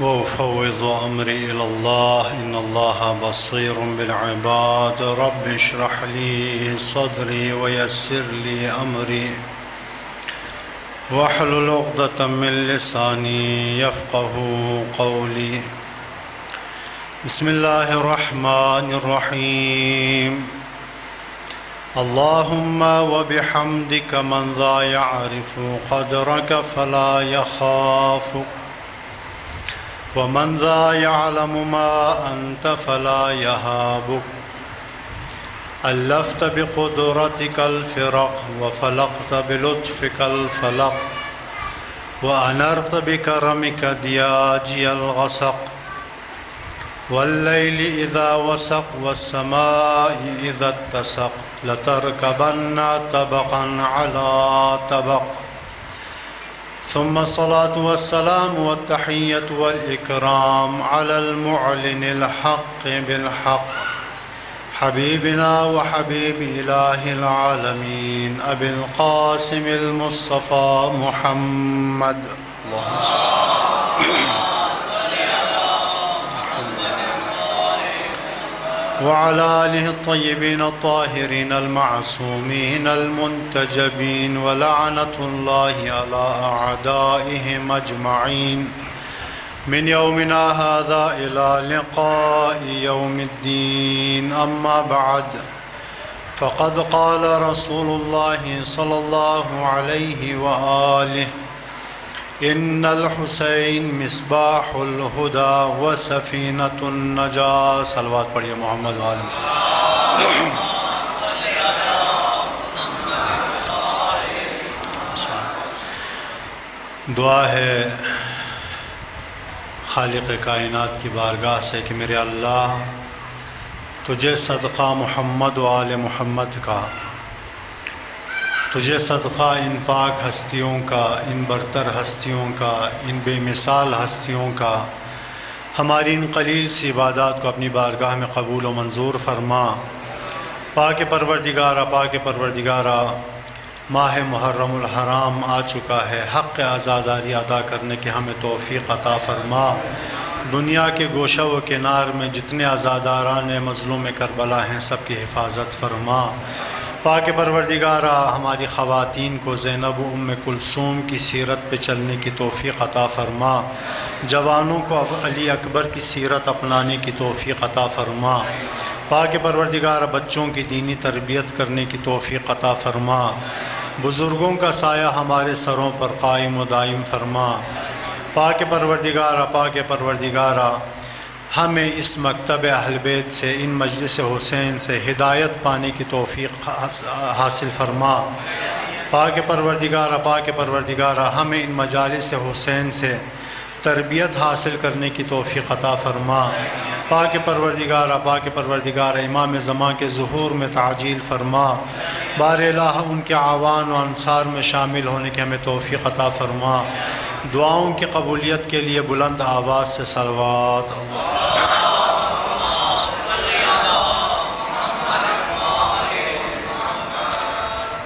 وأفوض أمري إلى الله إن الله بصير بالعباد رب اشرح لي صدري ويسر لي أمري واحلل عقدة من لساني يفقه قولي بسم الله الرحمن الرحيم اللهم وبحمدك من ذا يعرف قدرك فلا يخافك ومن ذا يعلم ما أنت فلا يهابك ألفت بقدرتك الفرق وفلقت بلطفك الفلق وأنرت بكرمك دياجي الغسق والليل إذا وسق والسماء إذا اتسق لتركبن طبقا على طبق ثم الصلاة والسلام والتحية والإكرام على المعلن الحق بالحق حبيبنا وحبيب إله العالمين أبي القاسم المصطفى محمد اللهم صل وعلى آله الطيبين الطاهرين المعصومين المنتجبين ولعنة الله على أعدائهم أجمعين من يومنا هذا إلى لقاء يوم الدين أما بعد فقد قال رسول الله صلى الله عليه وآله إن الحسين مصباح الهدى وسفينة النجاة صلوات پڑھیے محمد عالم دعا ہے خالق کائنات کی بارگاہ سے کہ میرے اللہ تجھے صدقہ محمد و آل محمد کا، تجھے صدقہ ان پاک ہستیوں کا، ان برتر ہستیوں کا، ان بے مثال ہستیوں کا، ہماری ان قلیل سی عبادات کو اپنی بارگاہ میں قبول و منظور فرما۔ پاک پروردگارہ، پاک پروردگارہ، ماہ محرم الحرام آ چکا ہے، حق عزاداری ادا کرنے کی ہمیں توفیق عطا فرما۔ دنیا کے گوشہ و کنار میں جتنے عزاداران مظلوم کربلا ہیں سب کی حفاظت فرما۔ پاک پروردگارہ، ہماری خواتین کو زینب و ام کلثوم کی سیرت پہ چلنے کی توفیق عطا فرما، جوانوں کو علی اکبر کی سیرت اپنانے کی توفیق عطا فرما۔ پاک پروردگارہ، بچوں کی دینی تربیت کرنے کی توفیق عطا فرما، بزرگوں کا سایہ ہمارے سروں پر قائم و دائم فرما۔ پاک پروردگارہ، پاک پروردگارہ، ہمیں اس مکتب اہل بیت سے، ان مجلس حسین سے ہدایت پانے کی توفیق حاصل فرما۔ پاک پروردگارہ، پاک پروردگارہ، ہمیں ان مجالس حسین سے تربیت حاصل کرنے کی توفیق عطا فرما۔ پاک پروردگارہ، پاک پروردگارہ، امام زمان کے ظہور میں تعجیل فرما۔ بار الہ ان کے اعوان و انصار میں شامل ہونے کی ہمیں توفیق عطا فرما۔ دعاؤں کی قبولیت کے لیے بلند آواز سے صلوات اللہ۔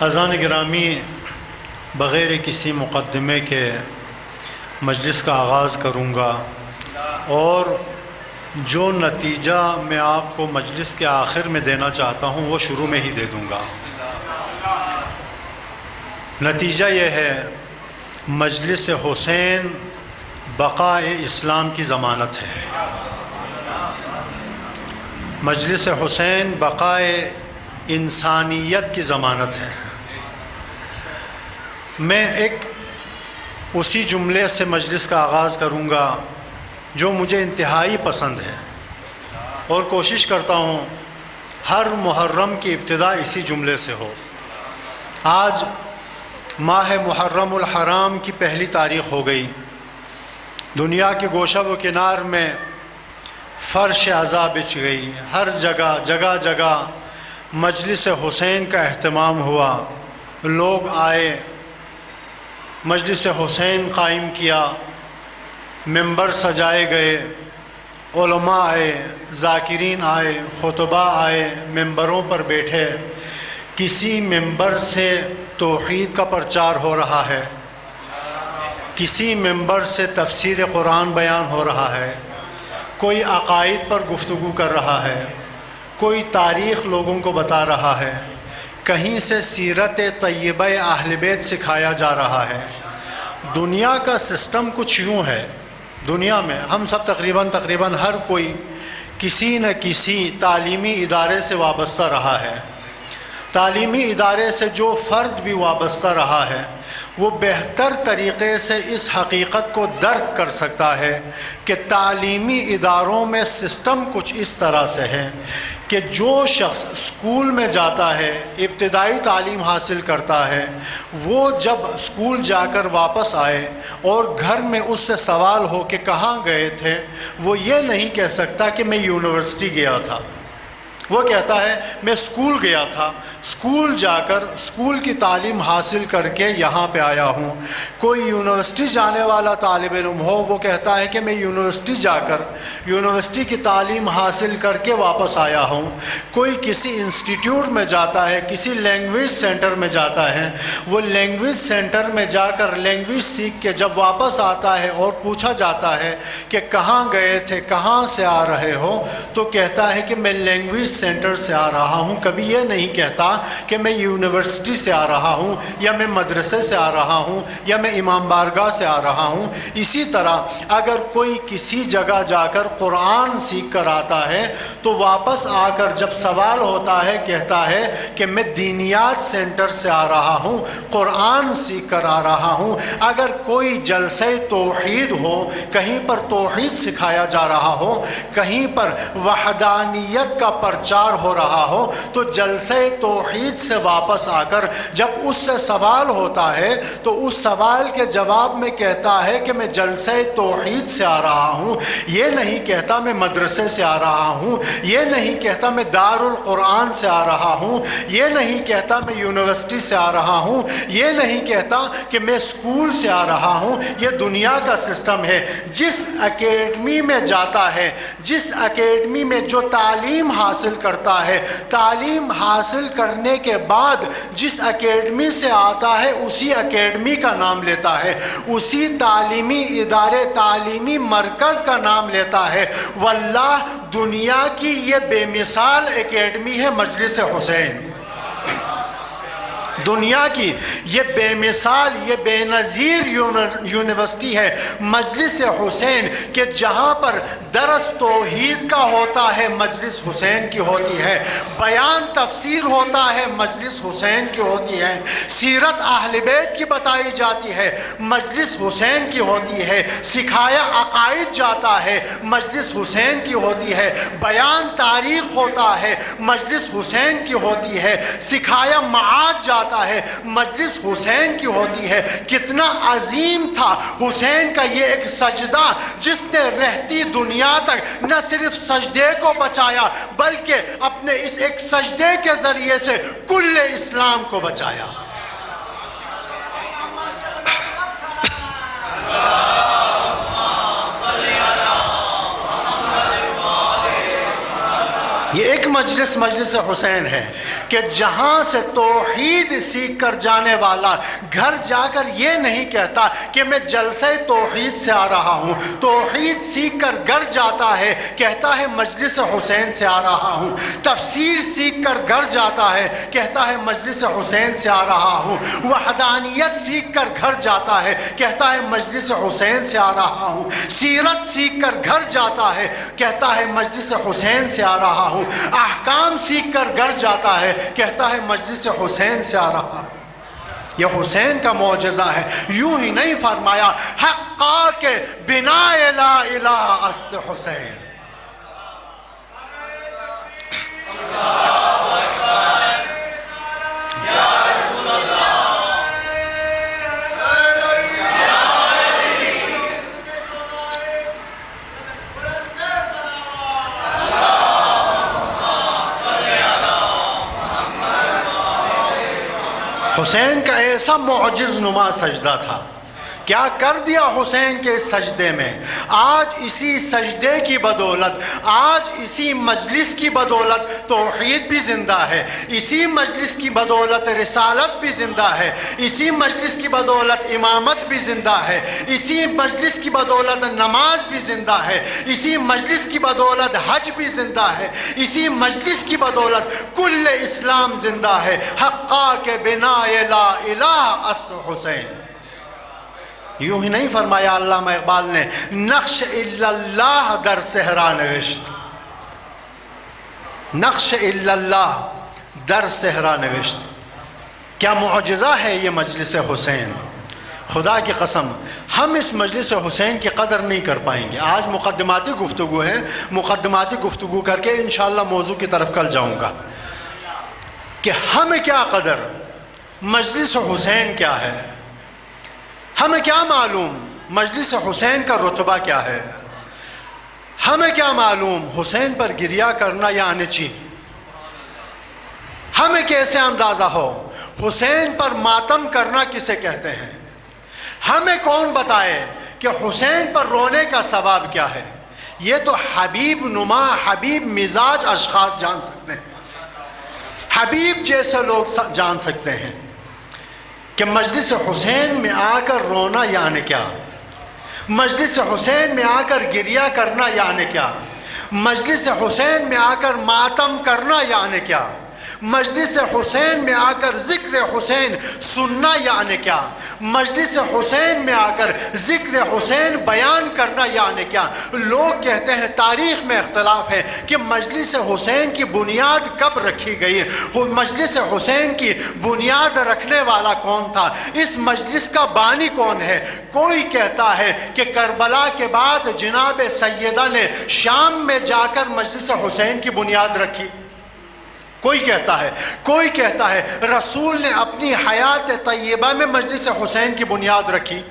اذان گرامی، بغیر کسی مقدمے کے مجلس کا آغاز کروں گا اور جو نتیجہ میں آپ کو مجلس کے آخر میں دینا چاہتا ہوں وہ شروع میں ہی دے دوں گا۔ نتیجہ یہ ہے، مجلس حسین بقائے اسلام کی ضمانت ہے۔ مجلس حسین بقائے انسانیت کی ضمانت ہے۔ میں ایک اسی جملے سے مجلس کا آغاز کروں گا جو مجھے انتہائی پسند ہے، اور کوشش کرتا ہوں ہر محرم کی ابتدا اسی جملے سے ہو۔ آج ماہ محرم الحرام کی پہلی تاریخ ہو گئی۔ دنیا کے گوشہ و کنار میں فرش عزا بچھ گئی، ہر جگہ جگہ جگہ مجلس حسین کا اہتمام ہوا، لوگ آئے، مجلس حسین قائم کیا، ممبر سجائے گئے، علماء آئے، ذاکرین آئے، خطبہ آئے، ممبروں پر بیٹھے۔ کسی ممبر سے توحید کا پرچار ہو رہا ہے، کسی ممبر سے تفسیر قرآن بیان ہو رہا ہے، کوئی عقائد پر گفتگو کر رہا ہے، کوئی تاریخ لوگوں کو بتا رہا ہے، کہیں سے سیرت طیبہ اہل بیت سکھایا جا رہا ہے۔ دنیا کا سسٹم کچھ یوں ہے، دنیا میں ہم سب تقریباً ہر کوئی کسی نہ کسی تعلیمی ادارے سے وابستہ رہا ہے۔ تعلیمی ادارے سے جو فرد بھی وابستہ رہا ہے وہ بہتر طریقے سے اس حقیقت کو درک کر سکتا ہے کہ تعلیمی اداروں میں سسٹم کچھ اس طرح سے ہے کہ جو شخص اسکول میں جاتا ہے، ابتدائی تعلیم حاصل کرتا ہے، وہ جب اسکول جا کر واپس آئے اور گھر میں اس سے سوال ہو کہ کہاں گئے تھے، وہ یہ نہیں کہہ سکتا کہ میں یونیورسٹی گیا تھا۔ وہ کہتا ہے میں اسکول گیا تھا، اسکول جا کر اسکول کی تعلیم حاصل کر کے یہاں پہ آیا ہوں۔ کوئی یونیورسٹی جانے والا طالب علم ہو، وہ کہتا ہے کہ میں یونیورسٹی جا کر یونیورسٹی کی تعلیم حاصل کر کے واپس آیا ہوں۔ کوئی کسی انسٹیٹیوٹ میں جاتا ہے، کسی لینگویج سینٹر میں جاتا ہے، وہ لینگویج سینٹر میں جا کر لینگویج سیکھ کے جب واپس آتا ہے اور پوچھا جاتا ہے کہ کہاں گئے تھے، کہاں سے آ رہے ہو، تو کہتا ہے کہ میں لینگویج سینٹر سے آ رہا ہوں۔ کبھی یہ نہیں کہتا کہ میں یونیورسٹی سے آ رہا ہوں، یا میں مدرسے سے آ رہا ہوں، یا میں امام بارگاہ سے آ رہا ہوں۔ اسی طرح اگر کوئی کسی جگہ جا کر قرآن سیکھ کر آتا ہے تو واپس آ کر جب سوال ہوتا ہے کہتا ہے کہ میں دینیات سینٹر سے آ رہا ہوں، قرآن سیکھ کر آ رہا ہوں۔ اگر کوئی جلسہ توحید ہو، کہیں پر توحید سکھایا جا رہا ہو، کہیں پر وحدانیت کا پرچار ہو رہا ہو، تو جلسہ توحید سے واپس آ کر جب اس سے سوال ہوتا ہے تو اس سوال کے جواب میں کہتا ہے کہ میں جلسہ توحید سے آ رہا ہوں۔ یہ نہیں کہتا میں مدرسے سے آ رہا ہوں، یہ نہیں کہتا میں دار القرآن سے آ رہا ہوں، یہ نہیں کہتا میں یونیورسٹی سے آ رہا ہوں، یہ نہیں کہتا کہ میں اسکول سے آ رہا ہوں۔ یہ دنیا کا سسٹم ہے۔ جس اکیڈمی میں جاتا ہے، جس اکیڈمی میں جو تعلیم حاصل کرتا ہے، تعلیم حاصل کرنے کے بعد جس اکیڈمی سے آتا ہے اسی اکیڈمی کا نام لیتا ہے، اسی تعلیمی ادارے، تعلیمی مرکز کا نام لیتا ہے۔ واللہ دنیا کی یہ بے مثال اکیڈمی ہے مجلس حسین۔ دنیا کی یہ بے مثال، یہ بے نظیر یونیورسٹی ہے مجلس حسین، کہ جہاں پر درس توحید کا ہوتا ہے مجلس حسین کی ہوتی ہے، بیان تفسیر ہوتا ہے مجلس حسین کی ہوتی ہے، سیرت اہل بیت کی بتائی جاتی ہے مجلس حسین کی ہوتی ہے، سکھایا عقائد جاتا ہے مجلس حسین کی ہوتی ہے، بیان تاریخ ہوتا ہے مجلس حسین کی ہوتی ہے، سکھایا معاد جاتا ہے مجلس حسین کی ہوتی ہے۔ کتنا عظیم تھا حسین کا یہ ایک سجدہ، جس نے رہتی دنیا تک نہ صرف سجدے کو بچایا بلکہ اپنے اس ایک سجدے کے ذریعے سے کل اسلام کو بچایا۔ یہ ایک مجلس حسین ہے کہ جہاں سے توحید سیکھ کر جانے والا گھر جا کر یہ نہیں کہتا کہ میں جلسہ توحید سے آ رہا ہوں، توحید سیکھ کر گھر جاتا ہے کہتا ہے مجلس حسین سے آ رہا ہوں، تفسیر سیکھ کر گھر جاتا ہے کہتا ہے مجلس حسین سے آ رہا ہوں، وحدانیت سیکھ کر گھر جاتا ہے کہتا ہے مجلس حسین سے آ رہا ہوں، سیرت سیکھ کر گھر جاتا ہے کہتا ہے مجلس حسین سے آ رہا ہوں، احکام سیکھ کر گھر جاتا ہے کہتا ہے مجلس حسین سے آ رہا۔ یہ حسین کا معجزہ ہے۔ یوں ہی نہیں فرمایا حقا کے بنا لا الہ است حسین۔ حسین کا ایسا معجز نما سجدہ تھا کیا کر دیا حسین کے سجدے میں. آج اسی سجدے کی بدولت، آج اسی مجلس کی بدولت توحید بھی زندہ ہے، اسی مجلس کی بدولت رسالت بھی زندہ ہے، اسی مجلس کی بدولت امامت بھی زندہ ہے، اسی مجلس کی بدولت نماز بھی زندہ ہے، اسی مجلس کی بدولت حج بھی زندہ ہے، اسی مجلس کی بدولت کل اسلام زندہ ہے. حقا کے بنا لا الہ اصل حسین. یوں ہی نہیں فرمایا علامہ اقبال نے، نقش الا اللہ در صحرا نوشت، نقش الا اللہ در صحرا نوشت. کیا معجزہ ہے یہ مجلس حسین. خدا کی قسم ہم اس مجلس حسین کی قدر نہیں کر پائیں گے. آج مقدماتی گفتگو ہے، مقدماتی گفتگو کر کے انشاءاللہ موضوع کی طرف کل جاؤں گا کہ ہمیں کیا قدر، مجلس حسین کیا ہے. ہمیں کیا معلوم مجلس حسین کا رتبہ کیا ہے. ہمیں کیا معلوم حسین پر گریہ کرنا یا نچی. ہمیں کیسے اندازہ ہو حسین پر ماتم کرنا کسے کہتے ہیں. ہمیں کون بتائے کہ حسین پر رونے کا ثواب کیا ہے. یہ تو حبیب نما، حبیب مزاج اشخاص جان سکتے ہیں، حبیب جیسے لوگ جان سکتے ہیں کہ مجلس حسین میں آ کر رونا یعنی کیا، مجلس حسین میں آ کر گریہ کرنا یعنی کیا، مجلس حسین میں آ کر ماتم کرنا یعنی کیا، مجلس حسین میں آ کر ذکر حسین سننا یعنی کیا، مجلس حسین میں آ کر ذکر حسین بیان کرنا یعنی کیا. لوگ کہتے ہیں تاریخ میں اختلاف ہے کہ مجلس حسین کی بنیاد کب رکھی گئی، مجلس حسین کی بنیاد رکھنے والا کون تھا، اس مجلس کا بانی کون ہے. کوئی کہتا ہے کہ کربلا کے بعد جناب سیدہ نے شام میں جا کر مجلس حسین کی بنیاد رکھی. کوئی کہتا ہے رسول نے اپنی حیات طیبہ میں مجلس حسین کی بنیاد رکھی.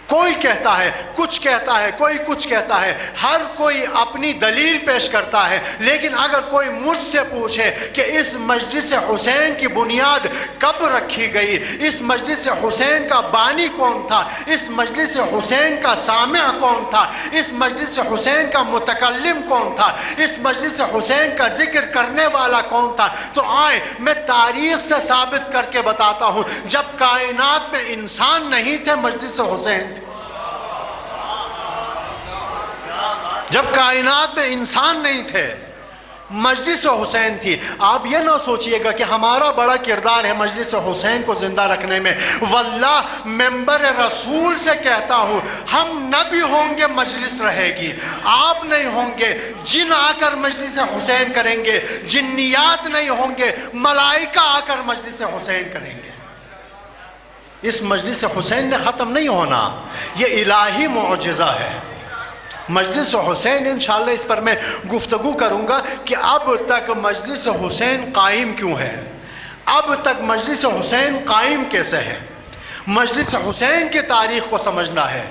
کوئی کہتا ہے کچھ کہتا ہے، کوئی کچھ کہتا ہے. ہر کوئی اپنی دلیل پیش کرتا ہے. لیکن اگر کوئی مجھ سے پوچھے کہ اس مجلس حسین کی بنیاد کب رکھی گئی، اس مجلس حسین کا بانی کون تھا، اس مجلس حسین کا سامع کون تھا، اس مجلس حسین کا متکلم کون تھا، اس مجلس حسین کا ذکر کرنے والا کون تھا، تو آئے میں تاریخ سے ثابت کر کے بتاتا ہوں. جب کائنات میں انسان نہیں تھے مجلس حسین تھے. جب کائنات میں انسان نہیں تھے مجلس حسین تھی. آپ یہ نہ سوچئے گا کہ ہمارا بڑا کردار ہے مجلس حسین کو زندہ رکھنے میں. واللہ ممبر رسول سے کہتا ہوں ہم نہ بھی ہوں گے مجلس رہے گی. آپ نہیں ہوں گے، جن آ کر مجلس حسین کریں گے، جنیات نہیں ہوں گے، ملائکہ آ کر مجلس حسین کریں گے. اس مجلس حسین نے ختم نہیں ہونا، یہ الہی معجزہ ہے. مجلس حسین انشاءاللہ اس پر میں گفتگو کروں گا کہ اب تک مجلس حسین قائم کیوں ہے، اب تک مجلس حسین قائم کیسے ہے. مجلس حسین کی تاریخ کو سمجھنا ہے.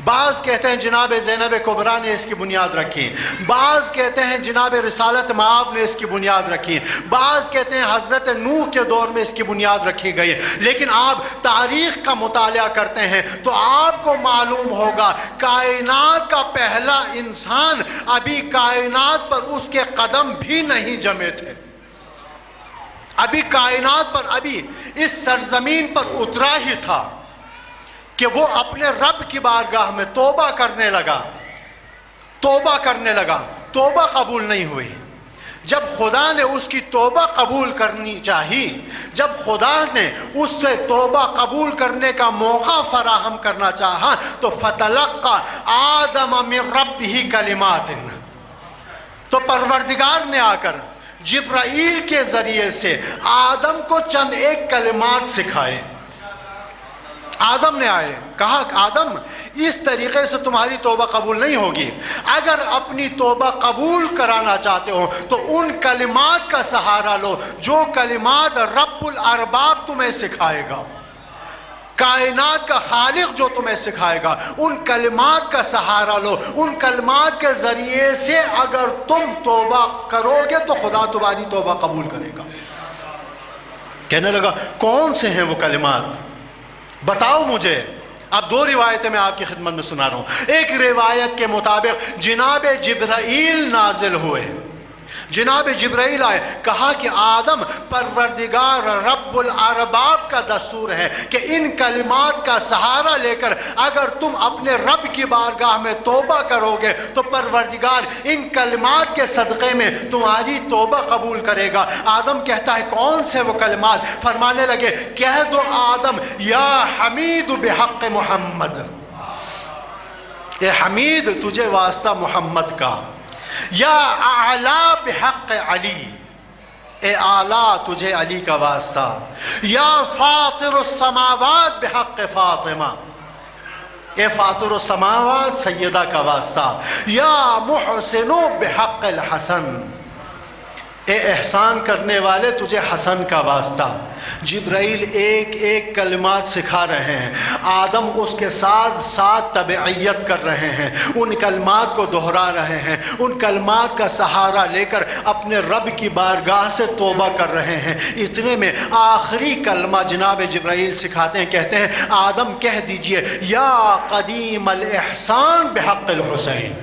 بعض کہتے ہیں جناب زینب کبریٰ نے اس کی بنیاد رکھی، بعض کہتے ہیں جناب رسالت مآب نے اس کی بنیاد رکھی، بعض کہتے ہیں حضرت نوح کے دور میں اس کی بنیاد رکھی گئی. لیکن آپ تاریخ کا مطالعہ کرتے ہیں تو آپ کو معلوم ہوگا کائنات کا پہلا انسان ابھی کائنات پر اس کے قدم بھی نہیں جمے تھے. ابھی کائنات پر، ابھی اس سرزمین پر اترا ہی تھا کہ وہ اپنے رب کی بارگاہ میں توبہ کرنے لگا. توبہ قبول نہیں ہوئی. جب خدا نے اس کی توبہ قبول کرنی چاہی، جب خدا نے اس سے توبہ قبول کرنے کا موقع فراہم کرنا چاہا تو فتلقى آدم من ربہ کلمات، تو پروردگار نے آ کر جبرائیل کے ذریعے سے آدم کو چند ایک کلمات سکھائے. آدم نے آئے کہا آدم اس طریقے سے تمہاری توبہ قبول نہیں ہوگی. اگر اپنی توبہ قبول کرانا چاہتے ہو تو ان کلمات کا سہارا لو جو کلمات رب الارباب تمہیں سکھائے گا، کائنات کا خالق جو تمہیں سکھائے گا. ان کلمات کا سہارا لو. ان کلمات کے ذریعے سے اگر تم توبہ کرو گے تو خدا تمہاری توبہ قبول کرے گا. کہنے لگا کون سے ہیں وہ کلمات، بتاؤ مجھے. اب دو روایتیں میں آپ کی خدمت میں سنا رہا ہوں۔ ایک روایت کے مطابق جناب جبرائیل نازل ہوئے، جناب جبرائیل آئے، کہا کہ آدم، پروردگار رب الارباب کا دستور ہے کہ ان کلمات کا سہارا لے کر اگر تم اپنے رب کی بارگاہ میں توبہ کرو گے تو پروردگار ان کلمات کے صدقے میں تمہاری توبہ قبول کرے گا۔ آدم کہتا ہے کون سے وہ کلمات؟ فرمانے لگے کہہ دو آدم یا حمید بحق محمد، اے حمید تجھے واسطہ محمد کا، یا اعلیٰ بحق علی، اے اعلیٰ تجھے علی کا واسطہ، یا فاطر السماوات بحق فاطمہ، اے فاطر السماوات سیدہ کا واسطہ، یا محسن بحق الحسن، اے احسان کرنے والے تجھے حسن کا واسطہ۔ جبرائیل ایک ایک کلمات سکھا رہے ہیں، آدم اس کے ساتھ ساتھ تبعیت کر رہے ہیں، ان کلمات کو دہرا رہے ہیں، ان کلمات کا سہارا لے کر اپنے رب کی بارگاہ سے توبہ کر رہے ہیں۔ اتنے میں آخری کلمہ جناب جبرائیل سکھاتے ہیں، کہتے ہیں آدم کہہ دیجئے یا قدیم الاحسان بحق الحسین،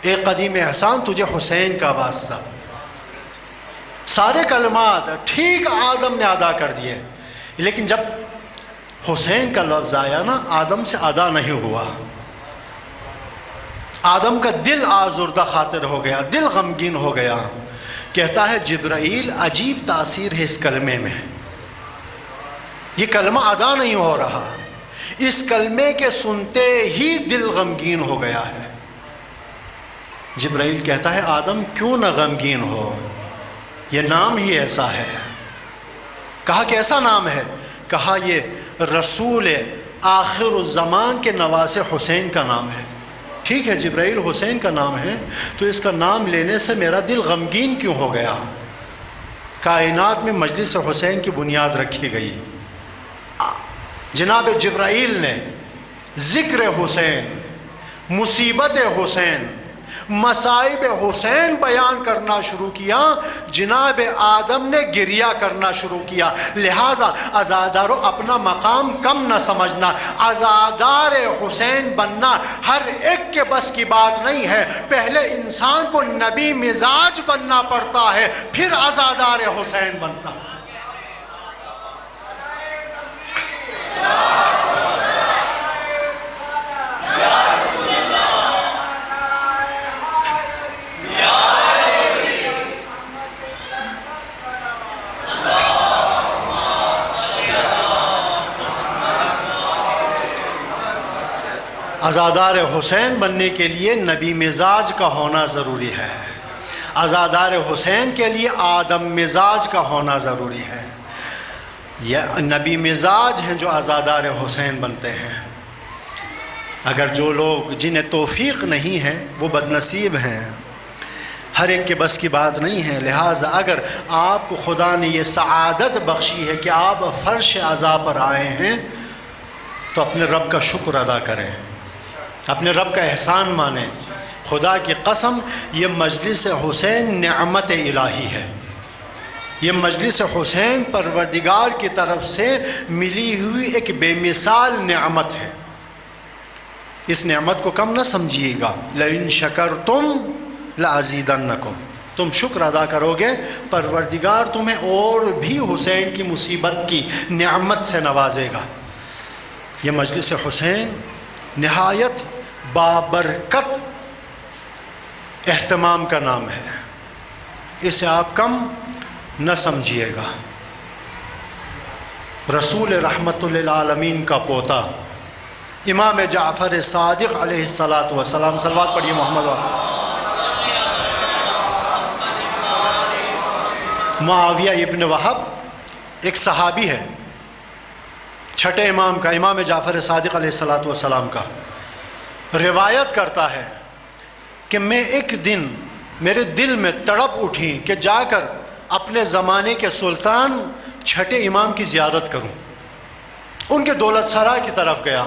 اے قدیم احسان تجھے حسین کا واسطہ۔ سارے کلمات ٹھیک آدم نے ادا کر دیے، لیکن جب حسین کا لفظ آیا نا، آدم سے ادا نہیں ہوا، آدم کا دل آزردہ خاطر ہو گیا، دل غمگین ہو گیا۔ کہتا ہے جبرائیل عجیب تاثیر ہے اس کلمے میں، یہ کلمہ ادا نہیں ہو رہا، اس کلمے کے سنتے ہی دل غمگین ہو گیا ہے۔ جبرائیل کہتا ہے آدم کیوں نہ غمگین ہو، یہ نام ہی ایسا ہے۔ کہا کیسا نام ہے؟ کہا یہ رسول آخر الزمان کے نواسے حسین کا نام ہے۔ ٹھیک ہے جبرائیل حسین کا نام ہے، تو اس کا نام لینے سے میرا دل غمگین کیوں ہو گیا؟ کائنات میں مجلس حسین کی بنیاد رکھی گئی، جناب جبرائیل نے ذکر حسین، مصیبت حسین، مصائب حسین بیان کرنا شروع کیا، جناب آدم نے گریہ کرنا شروع کیا۔ لہٰذا عزادارو اپنا مقام کم نہ سمجھنا، عزادار حسین بننا ہر ایک کے بس کی بات نہیں ہے، پہلے انسان کو نبی مزاج بننا پڑتا ہے، پھر عزادار حسین بنتا ہے۔ عزادار حسین بننے کے لیے نبی مزاج کا ہونا ضروری ہے، عزادار حسین کے لیے آدم مزاج کا ہونا ضروری ہے۔ یہ نبی مزاج ہیں جو عزادار حسین بنتے ہیں۔ اگر جو لوگ جنہیں توفیق نہیں ہے وہ بدنصیب ہیں، ہر ایک کے بس کی بات نہیں ہے۔ لہٰذا اگر آپ کو خدا نے یہ سعادت بخشی ہے کہ آپ فرش عزا پر آئے ہیں تو اپنے رب کا شکر ادا کریں، اپنے رب کا احسان مانیں۔ خدا کی قسم یہ مجلس حسین نعمت الہی ہے، یہ مجلس حسین پروردگار کی طرف سے ملی ہوئی ایک بے مثال نعمت ہے۔ اس نعمت کو کم نہ سمجھیے گا، لئن شکرتم لازیدنکم، تم شکر ادا کرو گے پروردگار تمہیں اور بھی حسین کی مصیبت کی نعمت سے نوازے گا۔ یہ مجلس حسین نہایت بابرکت اہتمام کا نام ہے، اسے آپ کم نہ سمجھیے گا۔ رسول رحمت للعالمین کا پوتا امام جعفر صادق علیہ السلام، صلوات پڑھیے محمد معاویہ ابن وہب ایک صحابی ہے، چھٹے امام کا، امام جعفر صادق علیہ السلام کا، روایت کرتا ہے کہ میں ایک دن میرے دل میں تڑپ اٹھی کہ جا کر اپنے زمانے کے سلطان چھٹے امام کی زیارت کروں۔ ان کے دولت سرا کی طرف گیا،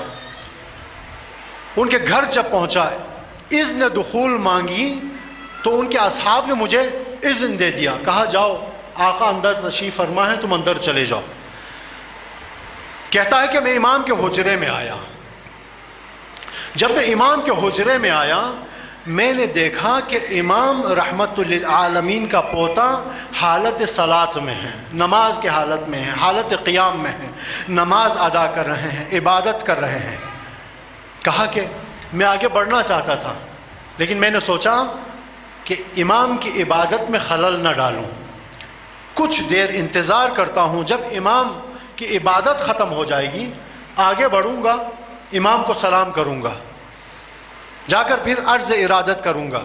ان کے گھر جب پہنچا، اذن دخول مانگی تو ان کے اصحاب نے مجھے اذن دے دیا، کہا جاؤ آقا اندر تشریف فرما ہے، تم اندر چلے جاؤ۔ کہتا ہے کہ میں امام کے حجرے میں آیا. جب میں امام کے حجرے میں آیا میں نے دیکھا کہ امام رحمت للعالمین کا پوتا حالت صلاۃ میں ہے، نماز کے حالت میں ہے، حالت قیام میں ہے، نماز ادا کر رہے ہیں، عبادت کر رہے ہیں. کہا کہ میں آگے بڑھنا چاہتا تھا لیکن میں نے سوچا کہ امام کی عبادت میں خلل نہ ڈالوں، کچھ دیر انتظار کرتا ہوں، جب امام کی عبادت ختم ہو جائے گی آگے بڑھوں گا، امام کو سلام کروں گا، جا کر پھر عرض ارادت کروں گا.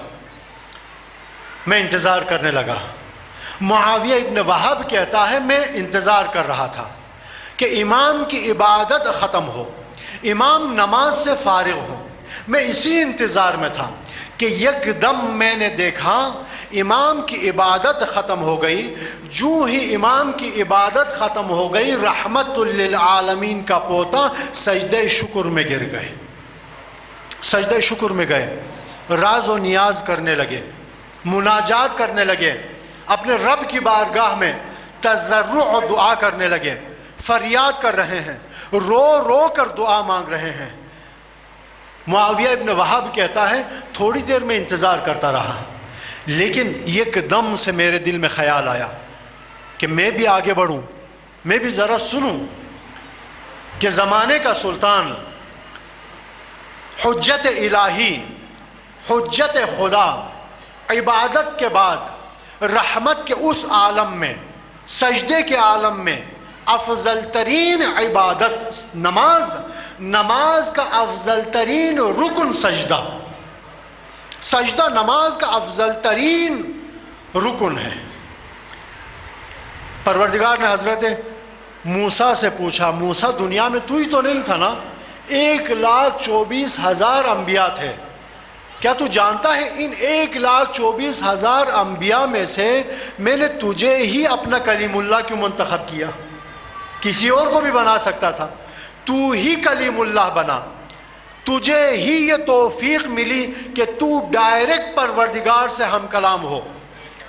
میں انتظار کرنے لگا. معاویہ ابن وہب کہتا ہے میں انتظار کر رہا تھا کہ امام کی عبادت ختم ہو، امام نماز سے فارغ ہو. میں اسی انتظار میں تھا کہ یک دم میں نے دیکھا امام کی عبادت ختم ہو گئی. جو ہی امام کی عبادت ختم ہو گئی رحمت للعالمین کا پوتا سجدہ شکر میں گر گئے، سجدہ شکر میں گئے، راز و نیاز کرنے لگے، مناجات کرنے لگے، اپنے رب کی بارگاہ میں تضرع و دعا کرنے لگے، فریاد کر رہے ہیں، رو رو کر دعا مانگ رہے ہیں. معاویہ ابن وہب کہتا ہے تھوڑی دیر میں انتظار کرتا رہا لیکن یک دم سے میرے دل میں خیال آیا کہ میں بھی آگے بڑھوں، میں بھی ذرا سنوں کہ زمانے کا سلطان، حجت الہی، حجت خدا، عبادت کے بعد رحمت کے اس عالم میں، سجدے کے عالم میں افضل ترین عبادت نماز، نماز کا افضل ترین رکن سجدہ، سجدہ نماز کا افضل ترین رکن ہے. پروردگار نے حضرت موسیٰ سے پوچھا موسیٰ دنیا میں تو ہی تو نہیں تھا نا، 1,24,000 انبیاء تھے، کیا تو جانتا ہے ان 1,24,000 انبیاء میں سے میں نے تجھے ہی اپنا کلیم اللہ کیوں منتخب کیا؟ کسی اور کو بھی بنا سکتا تھا، تو ہی کلیم اللہ بنا. تجھے ہی یہ توفیق ملی کہ تو ڈائریکٹ پروردگار سے ہم کلام ہو.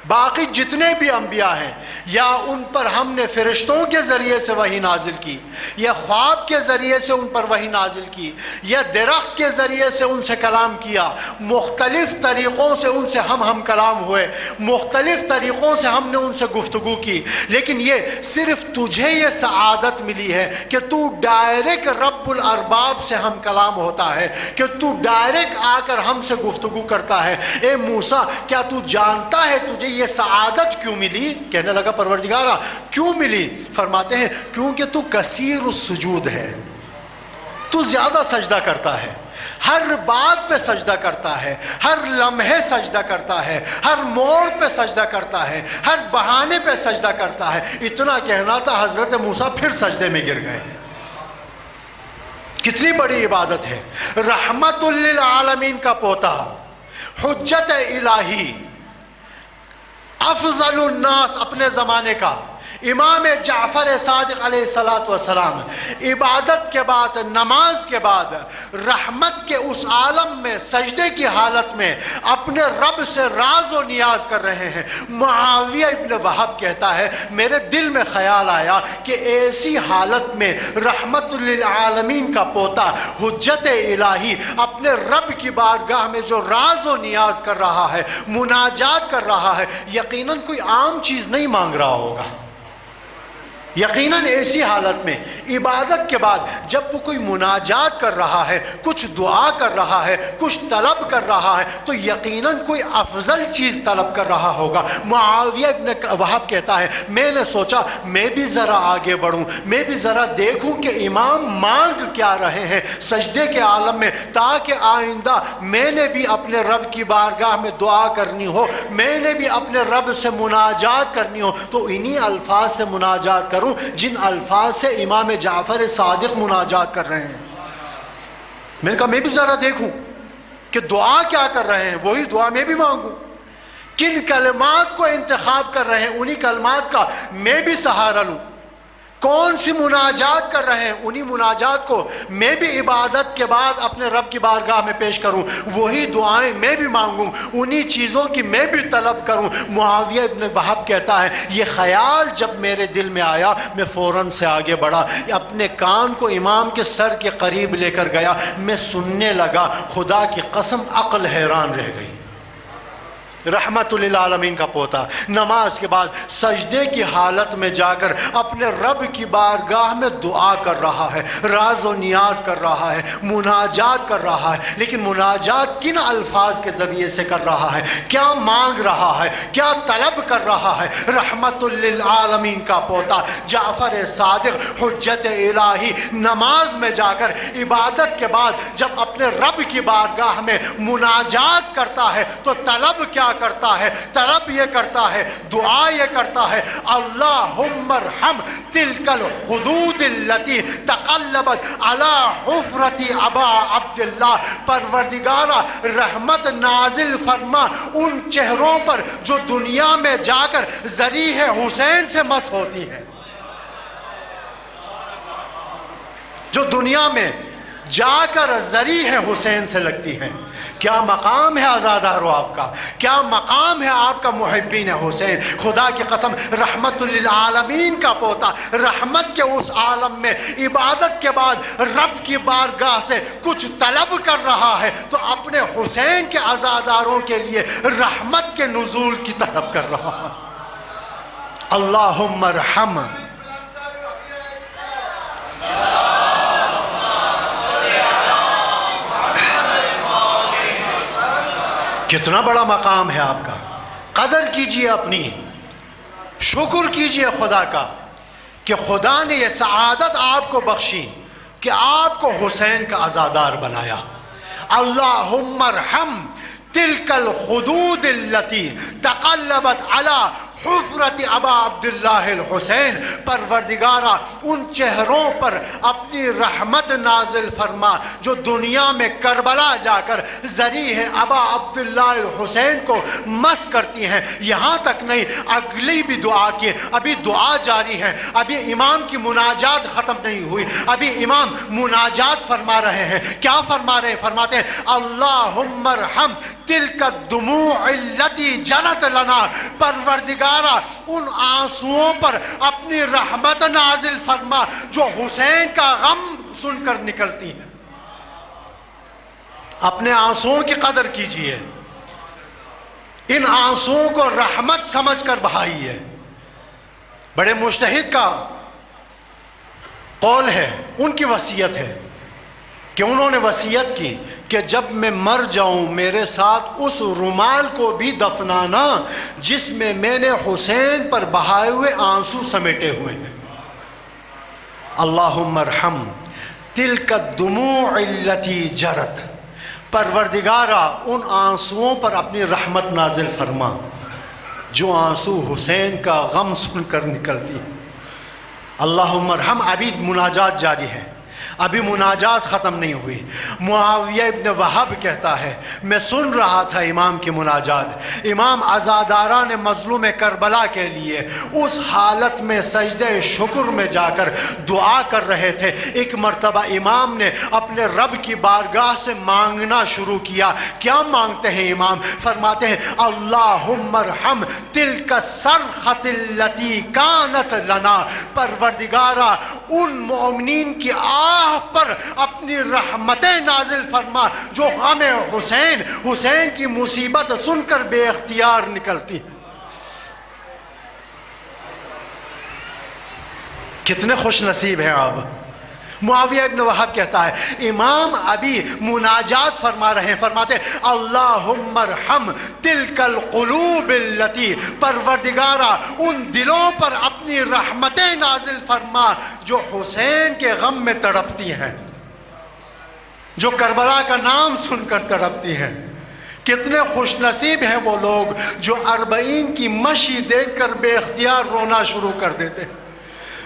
باقی جتنے بھی انبیاء ہیں یا ان پر ہم نے فرشتوں کے ذریعے سے وحی نازل کی، یا خواب کے ذریعے سے ان پر وحی نازل کی، یا درخت کے ذریعے سے ان سے کلام کیا، مختلف طریقوں سے ان سے ہم کلام ہوئے، مختلف طریقوں سے ہم نے ان سے گفتگو کی. لیکن یہ صرف تجھے یہ سعادت ملی ہے کہ تو ڈائریکٹ رب الارباب سے ہم کلام ہوتا ہے، کہ تو ڈائریکٹ آ کر ہم سے گفتگو کرتا ہے. اے موسیٰ کیا تو جانتا ہے تجھے یہ سعادت کیوں ملی؟ کہنے لگا پروردگارا کیوں ملی؟ فرماتے ہیں کیونکہ تو کثیر السجود ہے، تو زیادہ سجدہ کرتا ہے، ہر بات پہ سجدہ کرتا ہے، ہر لمحے سجدہ کرتا ہے، ہر موڑ پہ سجدہ کرتا ہے، ہر بہانے پہ سجدہ کرتا ہے. اتنا کہنا تھا حضرت موسیٰ پھر سجدے میں گر گئے. کتنی بڑی عبادت ہے. رحمت للعالمین کا پوتا، حجت الہی، افضل الناس اپنے زمانے کا، امام جعفر صادق علیہ السلام، عبادت کے بعد، نماز کے بعد رحمت کے اس عالم میں سجدے کی حالت میں اپنے رب سے راز و نیاز کر رہے ہیں. معاویہ ابن وہب کہتا ہے میرے دل میں خیال آیا کہ ایسی حالت میں رحمت للعالمین کا پوتا حجت الہی اپنے رب کی بارگاہ میں جو راز و نیاز کر رہا ہے، مناجات کر رہا ہے، یقیناً کوئی عام چیز نہیں مانگ رہا ہوگا. یقیناً ایسی حالت میں عبادت کے بعد جب وہ کوئی مناجات کر رہا ہے، کچھ دعا کر رہا ہے، کچھ طلب کر رہا ہے، تو یقیناً کوئی افضل چیز طلب کر رہا ہوگا. معاویہ ابن وہب کہتا ہے میں نے سوچا میں بھی ذرا آگے بڑھوں، میں بھی ذرا دیکھوں کہ امام مانگ کیا رہے ہیں سجدے کے عالم میں، تاکہ آئندہ میں نے بھی اپنے رب کی بارگاہ میں دعا کرنی ہو، میں نے بھی اپنے رب سے مناجات کرنی ہو تو انہی الفاظ سے مناجات کروں جن الفاظ سے امام جعفر صادق مناجات کر رہے ہیں. میں نے کہا میں بھی ذرا دیکھوں کہ دعا کیا کر رہے ہیں، وہی دعا میں بھی مانگوں. کن کلمات کو انتخاب کر رہے ہیں انہی کلمات کا میں بھی سہارا لوں. کون سی مناجات کر رہے ہیں، انہی مناجات کو میں بھی عبادت کے بعد اپنے رب کی بارگاہ میں پیش کروں، وہی دعائیں میں بھی مانگوں، انہی چیزوں کی میں بھی طلب کروں۔ معاویہ ابن وہب کہتا ہے یہ خیال جب میرے دل میں آیا میں فوراً سے آگے بڑھا، اپنے کان کو امام کے سر کے قریب لے کر گیا، میں سننے لگا، خدا کی قسم عقل حیران رہ گئی۔ رحمت للعالمین کا پوتا نماز کے بعد سجدے کی حالت میں جا کر اپنے رب کی بارگاہ میں دعا کر رہا ہے، راز و نیاز کر رہا ہے، مناجات کر رہا ہے، لیکن مناجات کن الفاظ کے ذریعے سے کر رہا ہے، کیا مانگ رہا ہے، کیا طلب کر رہا ہے؟ رحمت للعالمین کا پوتا جعفر صادق حجت الہی نماز میں جا کر عبادت کے بعد جب اپنے رب کی بارگاہ میں مناجات کرتا ہے تو طلب کیا کرتا ہے؟ طلب یہ کرتا ہے، دعا یہ کرتا ہے، اللہم ارحم تلک الحدود التي تقلبت على حفرت ابا عبداللہ، پروردگارہ رحمت نازل فرما ان چہروں پر جو دنیا میں جا کر ذریح حسین سے مس ہوتی ہیں، جو دنیا میں جا کر ذریح حسین سے لگتی ہیں۔ کیا مقام ہے عزادارو آپ کا، کیا مقام ہے آپ کا محبین حسین۔ خدا کی قسم رحمت للعالمین کا پوتا رحمت کے اس عالم میں عبادت کے بعد رب کی بارگاہ سے کچھ طلب کر رہا ہے تو اپنے حسین کے عزاداروں کے لیے رحمت کے نزول کی طلب کر رہا ہے۔ اللہم ارحم، کتنا بڑا مقام ہے آپ کا، قدر کیجئے اپنی، شکر کیجئے خدا کا کہ خدا نے یہ سعادت آپ کو بخشی کہ آپ کو حسین کا عزادار بنایا۔ اللہم ارحم تلک الحدود التي تقلبت على حفرت ابا عبداللہ الحسین، پروردگارہ ان چہروں پر اپنی رحمت نازل فرما جو دنیا میں کربلا جا کر ذریح ابا عبداللہ الحسین کو مس کرتی ہیں۔ یہاں تک نہیں، اگلی بھی دعا کی، ابھی دعا جاری ہے، ابھی امام کی مناجات ختم نہیں ہوئی، ابھی امام مناجات فرما رہے ہیں۔ کیا فرما رہے ہیں؟ فرماتے ہیں اللہم ارحم تلک الدموع التي جرت لنا، پروردگارہ ان آنسوؤں پر اپنی رحمت نازل فرما جو حسین کا غم سن کر نکلتی ہیں۔ اپنے آنسوؤں کی قدر کیجئے، ان آنسوؤں کو رحمت سمجھ کر بہائیے۔ بڑے مجتہد کا قول ہے، ان کی وصیت ہے کہ انہوں نے وصیت کی کہ جب میں مر جاؤں میرے ساتھ اس رومال کو بھی دفنانا جس میں میں نے حسین پر بہائے ہوئے آنسو سمیٹے ہوئے ہیں۔ اللہم ارحم تلک الدموع التي جرت، پروردگارہ ان آنسوؤں پر اپنی رحمت نازل فرما جو آنسو حسین کا غم سن کر نکلتی ہیں۔ اللہم ارحم، ابھی مناجات جاری ہے، ابھی مناجات ختم نہیں ہوئی۔ معاویہ ابن وہب کہتا ہے میں سن رہا تھا امام کی مناجات، امام عزاداران مظلوم کربلا کے لیے اس حالت میں سجدہ شکر میں جا کر دعا کر رہے تھے۔ ایک مرتبہ امام نے اپنے رب کی بارگاہ سے مانگنا شروع کیا۔ کیا مانگتے ہیں امام؟ فرماتے ہیں اللہم ارحم تلک الصرخۃ التي کانت لنا، پروردگارہ ان مومنین کی آہ پر اپنی رحمتیں نازل فرما جو ہمیں حسین کی مصیبت سن کر بے اختیار نکلتی ہیں۔ کتنے خوش نصیب ہیں آپ۔ معاویہ ابن وہب کہتا ہے امام ابھی مناجات فرما رہے ہیں، فرماتے ہیں اللہم ارحم تلک القلوب التي، پروردگارہ ان دلوں پر اپنی رحمتیں نازل فرما جو حسین کے غم میں تڑپتی ہیں، جو کربلا کا نام سن کر تڑپتی ہیں۔ کتنے خوش نصیب ہیں وہ لوگ جو 40 کی مشی دیکھ کر بے اختیار رونا شروع کر دیتے ہیں،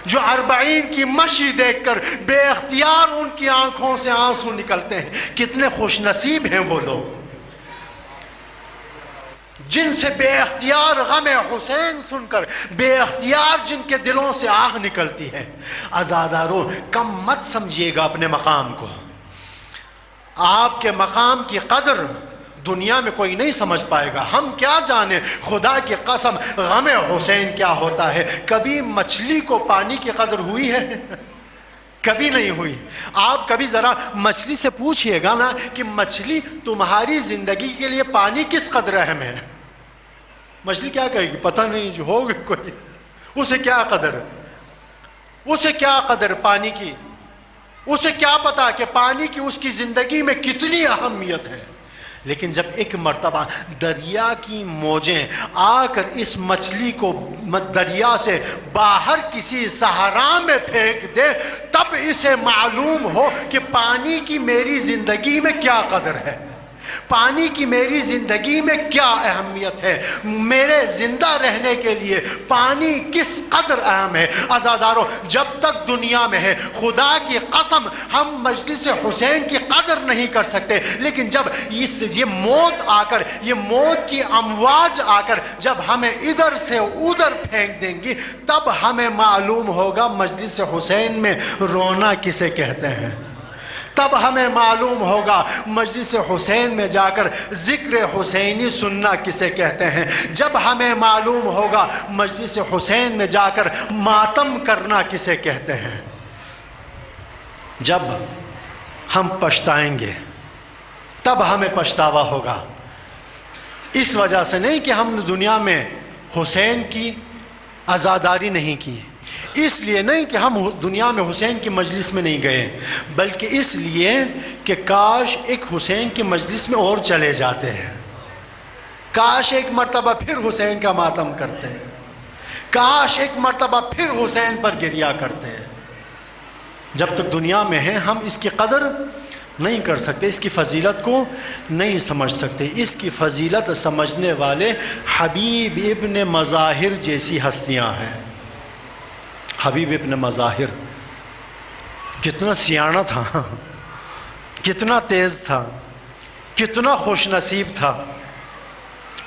جو 40 کی مشی دیکھ کر بے اختیار ان کی آنکھوں سے آنسو نکلتے ہیں۔ کتنے خوش نصیب ہیں وہ لوگ۔ جن سے بے اختیار غم حسین سن کر بے اختیار جن کے دلوں سے آہ نکلتی ہے۔ عزاداروں، کم مت سمجھیے گا اپنے مقام کو۔ آپ کے مقام کی قدر دنیا میں کوئی نہیں سمجھ پائے گا۔ ہم کیا جانیں، خدا کی قسم، غم حسین کیا ہوتا ہے۔ کبھی مچھلی کو پانی کی قدر ہوئی ہے؟ کبھی نہیں ہوئی۔ آپ کبھی ذرا مچھلی سے پوچھئے گا نا کہ مچھلی تمہاری زندگی کے لیے پانی کس قدر اہم ہے، مچھلی کیا کہے گی؟ پتہ نہیں، جو ہوگی کوئی، اسے کیا قدر، اسے کیا قدر پانی کی، اسے کیا پتا کہ پانی کی اس کی زندگی میں کتنی اہمیت ہے۔ لیکن جب ایک مرتبہ دریا کی موجیں آ کر اس مچھلی کو دریا سے باہر کسی صحرا میں پھینک دے، تب اسے معلوم ہو کہ پانی کی میری زندگی میں کیا قدر ہے، پانی کی میری زندگی میں کیا اہمیت ہے، میرے زندہ رہنے کے لیے پانی کس قدر اہم ہے۔ عزاداروں، جب تک دنیا میں ہے، خدا کی قسم ہم مجلس حسین کی قدر نہیں کر سکتے، لیکن جب یہ موت آ کر، یہ موت کی امواج آ کر جب ہمیں ادھر سے ادھر پھینک دیں گی، تب ہمیں معلوم ہوگا مجلس حسین میں رونا کسے کہتے ہیں، تب ہمیں معلوم ہوگا مجلس حسین میں جا کر ذکر حسینی سننا کسے کہتے ہیں، جب ہمیں معلوم ہوگا مجلس حسین میں جا کر ماتم کرنا کسے کہتے ہیں، جب ہم پچھتائیں گے تب ہمیں پچھتاوا ہوگا۔ اس وجہ سے نہیں کہ ہم نے دنیا میں حسین کی عزاداری نہیں کی، اس لیے نہیں کہ ہم دنیا میں حسین کی مجلس میں نہیں گئے، بلکہ اس لیے کہ کاش ایک حسین کی مجلس میں اور چلے جاتے ہیں، کاش ایک مرتبہ پھر حسین کا ماتم کرتے ہیں، کاش ایک مرتبہ پھر حسین پر گریہ کرتے ہیں۔ جب تک دنیا میں ہیں ہم اس کی قدر نہیں کر سکتے، اس کی فضیلت کو نہیں سمجھ سکتے۔ اس کی فضیلت سمجھنے والے حبیب ابن مظاہر جیسی ہستیاں ہیں۔ حبیب ابن مظاہر کتنا سیاںہ تھا، کتنا تیز تھا، کتنا خوش نصیب تھا،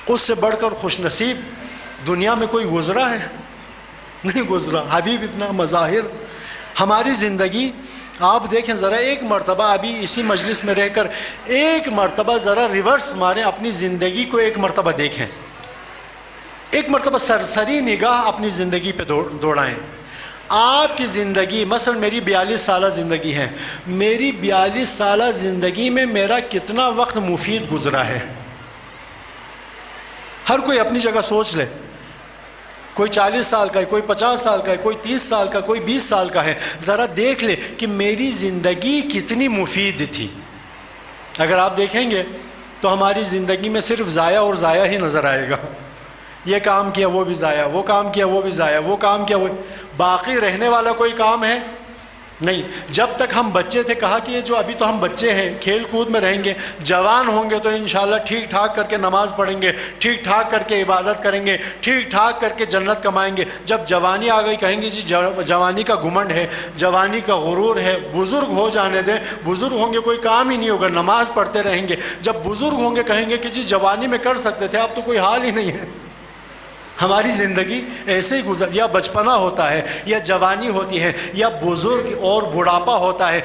اس سے بڑھ کر خوش نصیب دنیا میں کوئی گزرا ہے؟ نہیں گزرا۔ حبیب ابن مظاہر ہماری زندگی آپ دیکھیں ذرا، ایک مرتبہ ابھی اسی مجلس میں رہ کر ایک مرتبہ ذرا ریورس ماریں، اپنی زندگی کو ایک مرتبہ دیکھیں، ایک مرتبہ سرسری نگاہ اپنی زندگی پہ دوڑائیں۔ آپ کی زندگی، مثلا میری 42 سالہ زندگی ہے، میری 42 سالہ زندگی میں میرا کتنا وقت مفید گزرا ہے؟ ہر کوئی اپنی جگہ سوچ لے، کوئی 40 سال کا ہے، کوئی 50 سال کا ہے، کوئی 30 سال کا، کوئی 20 سال کا ہے، ذرا دیکھ لے کہ میری زندگی کتنی مفید تھی۔ اگر آپ دیکھیں گے تو ہماری زندگی میں صرف ضائع اور ضائع ہی نظر آئے گا، یہ کام کیا وہ بھی ضائع، وہ کام کیا وہ بھی ضائع، وہ کام کیا وہ، باقی رہنے والا کوئی کام ہے نہیں۔ جب تک ہم بچے تھے کہا کہ یہ جو ابھی تو ہم بچے ہیں، کھیل کود میں رہیں گے، جوان ہوں گے تو انشاءاللہ ٹھیک ٹھاک کر کے نماز پڑھیں گے، ٹھیک ٹھاک کر کے عبادت کریں گے، ٹھیک ٹھاک کر کے جنت کمائیں گے۔ جب جوانی آ گئی کہیں گے جی جوانی کا گھمنڈ ہے، جوانی کا غرور ہے، بزرگ ہو جانے دیں، بزرگ ہوں گے کوئی کام ہی نہیں ہوگا، نماز پڑھتے رہیں گے۔ جب بزرگ ہوں گے کہیں گے کہ جی جوانی میں کر سکتے تھے، اب تو کوئی حال ہی نہیں ہے۔ ہماری زندگی ایسے ہی گزر، یا بچپنا ہوتا ہے یا جوانی ہوتی ہے یا بزرگ اور بڑھاپا ہوتا ہے۔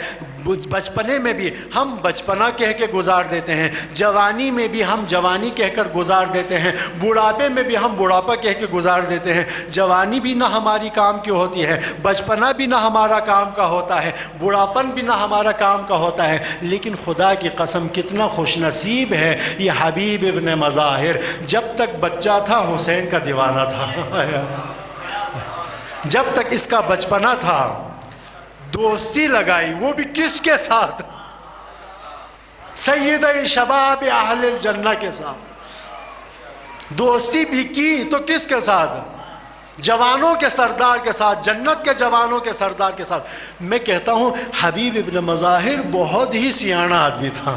بچپنے میں بھی ہم بچپنا کہہ کے گزار دیتے ہیں، جوانی میں بھی ہم جوانی کہہ کر گزار دیتے ہیں، بڑھاپے میں بھی ہم بڑھاپا کہہ کے گزار دیتے ہیں۔ جوانی بھی نہ ہماری کام کی ہوتی ہے، بچپنا بھی نہ ہمارا کام کا ہوتا ہے، بڑھاپن بھی نہ ہمارا کام کا ہوتا ہے۔ لیکن خدا کی قسم کتنا خوش نصیب ہے یہ حبیب ابن مظاہر، جب تک بچہ تھا حسین کا دیوانہ تھا، جب تک اس کا بچپنا تھا دوستی لگائی، وہ بھی کس کے ساتھ؟ سید شباب اہل الجنہ کے ساتھ دوستی بھی کی تو کس کے ساتھ؟ جوانوں کے سردار کے ساتھ، جنت کے جوانوں کے سردار کے ساتھ۔ میں کہتا ہوں حبیب ابن مظاہر بہت ہی سیاںہ آدمی تھا۔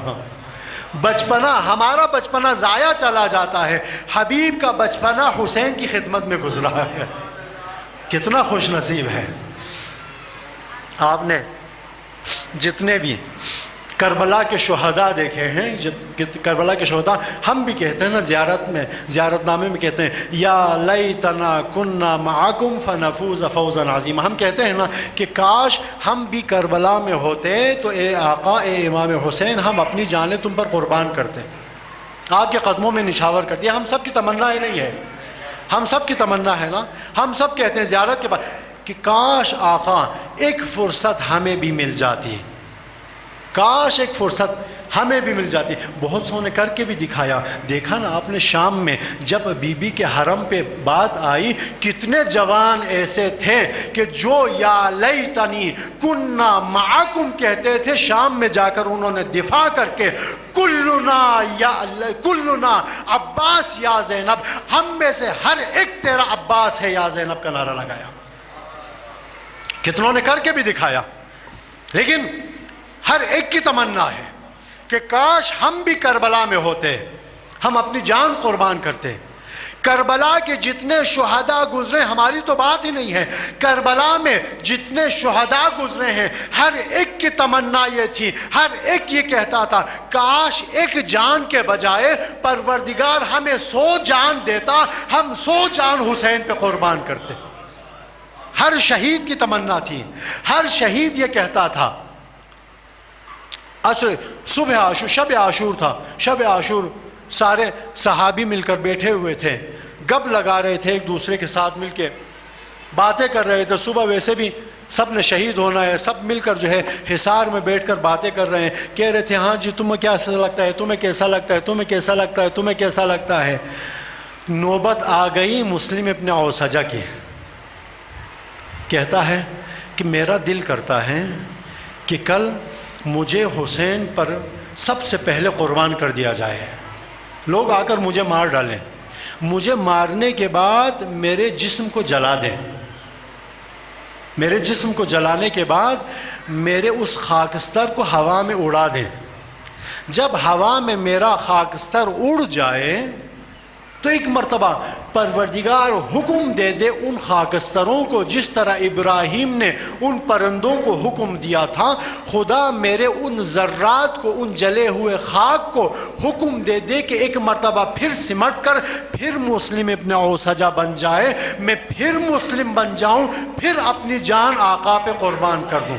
بچپنا، ہمارا بچپنا ضائع چلا جاتا ہے، حبیب کا بچپنا حسین کی خدمت میں گزرا ہے، کتنا خوش نصیب ہے۔ آپ نے جتنے بھی کربلا کے شہداء دیکھے ہیں، کربلا کے شہداء ہم بھی کہتے ہیں نا زیارت نامے میں کہتے ہیں یا لیتنا کننا معکم فنفوز فوزا عظیما، ہم کہتے ہیں نا کہ کاش ہم بھی کربلا میں ہوتے تو اے آقا اے امام حسین ہم اپنی جانیں تم پر قربان کرتے، آپ کے قدموں میں نچھاور کرتے۔ ہم سب کی تمنا ہی نہیں ہے، ہم سب کی تمنا ہے نا، ہم سب کہتے ہیں زیارت کے بعد کہ کاش آقا ایک فرصت ہمیں بھی مل جاتی، کاش ایک فرصت ہمیں بھی مل جاتی۔ بہت سو نے کر کے بھی دکھایا، دیکھا نا آپ نے شام میں جب بی بی کے حرم پہ بات آئی، کتنے جوان ایسے تھے کہ جو یا لیتنی کننا معکم کہتے تھے، شام میں جا کر انہوں نے دفاع کر کے کلنا عباس یا زینب، ہم میں سے ہر ایک تیرا عباس ہے یا زینب کا نعرہ لگایا۔ کتنوں نے کر کے بھی دکھایا، لیکن ہر ایک کی تمنا ہے کہ کاش ہم بھی کربلا میں ہوتے، ہم اپنی جان قربان کرتے۔ کربلا کے جتنے شہداء گزرے، ہماری تو بات ہی نہیں ہے، کربلا میں جتنے شہداء گزرے ہیں ہر ایک کی تمنا یہ تھی، ہر ایک یہ کہتا تھا کاش ایک جان کے بجائے پروردگار ہمیں 100 جان دیتا، ہم 100 جان حسین پہ قربان کرتے۔ ہر شہید کی تمنا تھی، ہر شہید یہ کہتا تھا۔ صبح عاشور، شب عاشور تھا، شب عاشور سارے صحابی مل کر بیٹھے ہوئے تھے، گپ لگا رہے تھے، ایک دوسرے کے ساتھ مل کے باتیں کر رہے تھے۔ صبح ویسے بھی سب نے شہید ہونا ہے، سب مل کر جو ہے حصار میں بیٹھ کر باتیں کر رہے ہیں، کہہ رہے تھے ہاں جی تمہیں کیا لگتا ہے، تمہیں کیسا لگتا ہے، تمہیں کیسا لگتا ہے، تمہیں کیسا لگتا ہے۔ نوبت آ گئی مسلم ابن اوسجہ کی، کہتا ہے کہ میرا دل کرتا ہے کہ کل مجھے حسین پر سب سے پہلے قربان کر دیا جائے، لوگ آ کر مجھے مار ڈالیں، مجھے مارنے کے بعد میرے جسم کو جلا دیں، میرے جسم کو جلانے کے بعد میرے اس خاکستر کو ہوا میں اڑا دیں، جب ہوا میں میرا خاکستر اڑ جائے تو ایک مرتبہ پروردگار حکم دے دے ان خاکستروں کو، جس طرح ابراہیم نے ان پرندوں کو حکم دیا تھا، خدا میرے ان ذرات کو، ان جلے ہوئے خاک کو حکم دے دے کہ ایک مرتبہ پھر سمٹ کر پھر مسلم ابن اوسجہ بن جائے، میں پھر مسلم بن جاؤں، پھر اپنی جان آقا پہ قربان کر دوں،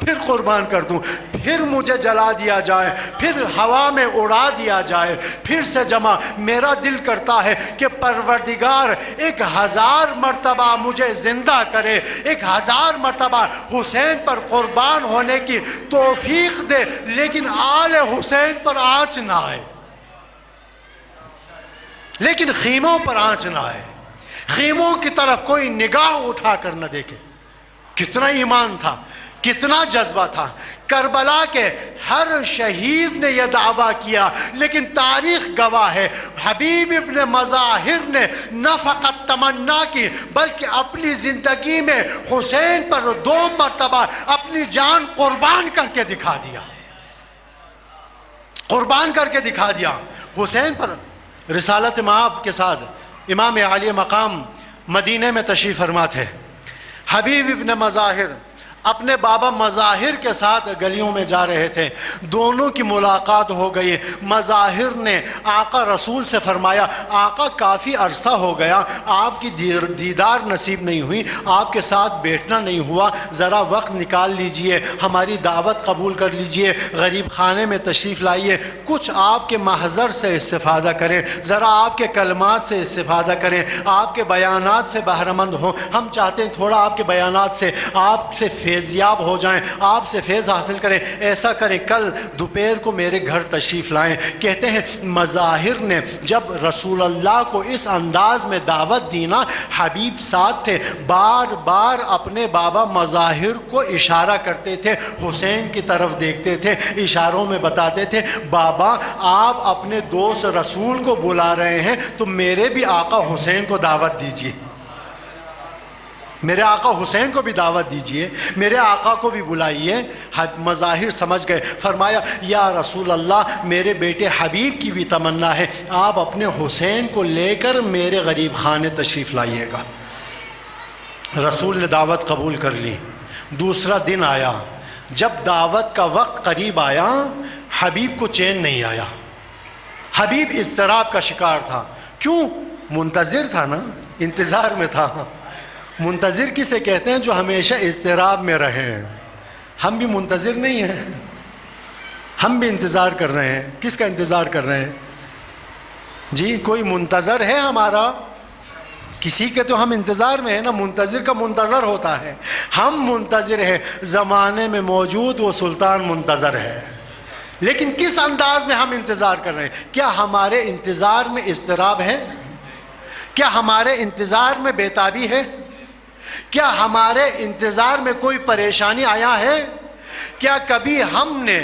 پھر قربان کر دوں، پھر مجھے جلا دیا جائے، پھر ہوا میں اڑا دیا جائے، پھر سے جمع۔ میرا دل کرتا ہے کہ پروردگار 1000 مرتبہ مجھے زندہ کرے، 1000 مرتبہ حسین پر قربان ہونے کی توفیق دے، لیکن آل حسین پر آنچ نہ آئے، لیکن خیموں پر آنچ نہ آئے، خیموں کی طرف کوئی نگاہ اٹھا کر نہ دیکھے۔ کتنا ایمان تھا، کتنا جذبہ تھا۔ کربلا کے ہر شہید نے یہ دعویٰ کیا، لیکن تاریخ گواہ ہے حبیب ابن مظاہر نے نہ فقط تمنا کی بلکہ اپنی زندگی میں حسین پر 2 مرتبہ اپنی جان قربان کر کے دکھا دیا، قربان کر کے دکھا دیا حسین پر۔ رسالت مآب کے ساتھ امام عالی مقام مدینے میں تشریف فرما تھے، حبیب ابن مظاہر اپنے بابا مظاہر کے ساتھ گلیوں میں جا رہے تھے، دونوں کی ملاقات ہو گئی۔ مظاہر نے آقا رسول سے فرمایا آقا کافی عرصہ ہو گیا، آپ کی دیدار نصیب نہیں ہوئی، آپ کے ساتھ بیٹھنا نہیں ہوا، ذرا وقت نکال لیجئے، ہماری دعوت قبول کر لیجئے، غریب خانے میں تشریف لائیے، کچھ آپ کے محضر سے استفادہ کریں، ذرا آپ کے کلمات سے استفادہ کریں، آپ کے بیانات سے بہرہ مند ہوں، ہم چاہتے ہیں تھوڑا آپ کے بیانات سے آپ سے فیضیاب ہو جائیں، آپ سے فیض حاصل کریں، ایسا کریں کل دوپہر کو میرے گھر تشریف لائیں۔ کہتے ہیں مظاہر نے جب رسول اللہ کو اس انداز میں دعوت دی نا، حبیب ساتھ تھے، بار بار اپنے بابا مظاہر کو اشارہ کرتے تھے، حسین کی طرف دیکھتے تھے، اشاروں میں بتاتے تھے بابا آپ اپنے دوست رسول کو بلا رہے ہیں تو میرے بھی آقا حسین کو دعوت دیجیے، میرے آقا حسین کو بھی دعوت دیجئے، میرے آقا کو بھی بلائیے۔ مظاہر سمجھ گئے، فرمایا یا رسول اللہ میرے بیٹے حبیب کی بھی تمنا ہے، آپ اپنے حسین کو لے کر میرے غریب خانے تشریف لائیے گا۔ رسول نے دعوت قبول کر لی۔ دوسرا دن آیا، جب دعوت کا وقت قریب آیا حبیب کو چین نہیں آیا، حبیب اضطراب کا شکار تھا۔ کیوں؟ منتظر تھا نا، انتظار میں تھا۔ منتظر کسے کہتے ہیں؟ جو ہمیشہ اضطراب میں رہے۔ ہم بھی منتظر نہیں ہیں، ہم بھی انتظار کر رہے ہیں۔ کس کا انتظار کر رہے ہیں جی؟ کوئی منتظر ہے ہمارا؟ کسی کے تو ہم انتظار میں ہیں نا، منتظر کا منتظر ہوتا ہے۔ ہم منتظر ہیں، زمانے میں موجود وہ سلطان منتظر ہے، لیکن کس انداز میں ہم انتظار کر رہے ہیں؟ کیا ہمارے انتظار میں اضطراب ہے؟ کیا ہمارے انتظار میں بےتابی ہے؟ کیا ہمارے انتظار میں کوئی پریشانی آیا ہے؟ کیا کبھی ہم نے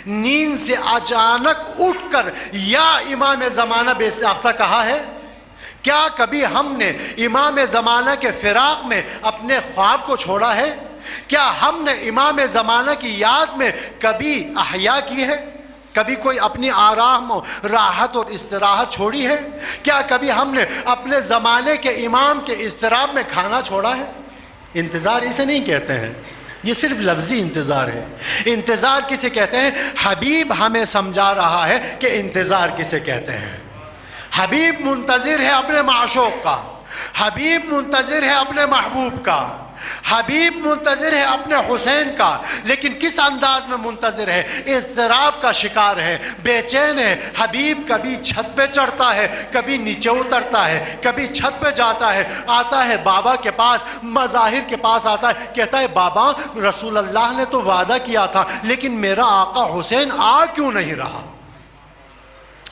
نیند سے اچانک اٹھ کر یا امام زمانہ بے ساختہ کہا ہے؟ کیا کبھی ہم نے امام زمانہ کے فراق میں اپنے خواب کو چھوڑا ہے؟ کیا ہم نے امام زمانہ کی یاد میں کبھی احیا کی ہے؟ کبھی کوئی اپنی آرام و راحت اور استراحت چھوڑی ہے؟ کیا کبھی ہم نے اپنے زمانے کے امام کے اضطراب میں کھانا چھوڑا ہے؟ انتظار اسے نہیں کہتے ہیں، یہ صرف لفظی انتظار ہے۔ انتظار کسے کہتے ہیں؟ حبیب ہمیں سمجھا رہا ہے کہ انتظار کسے کہتے ہیں۔ حبیب منتظر ہے اپنے معشوق کا، حبیب منتظر ہے اپنے محبوب کا، حبیب منتظر ہے اپنے حسین کا، لیکن کس انداز میں منتظر ہے؟ اضطراب کا شکار ہے، بے چین ہے۔ حبیب کبھی چھت پہ چڑھتا ہے، کبھی نیچے اترتا ہے، کبھی چھت پہ جاتا ہے، آتا ہے بابا کے پاس، مظاہر کے پاس آتا ہے، کہتا ہے بابا رسول اللہ نے تو وعدہ کیا تھا، لیکن میرا آقا حسین آ کیوں نہیں رہا؟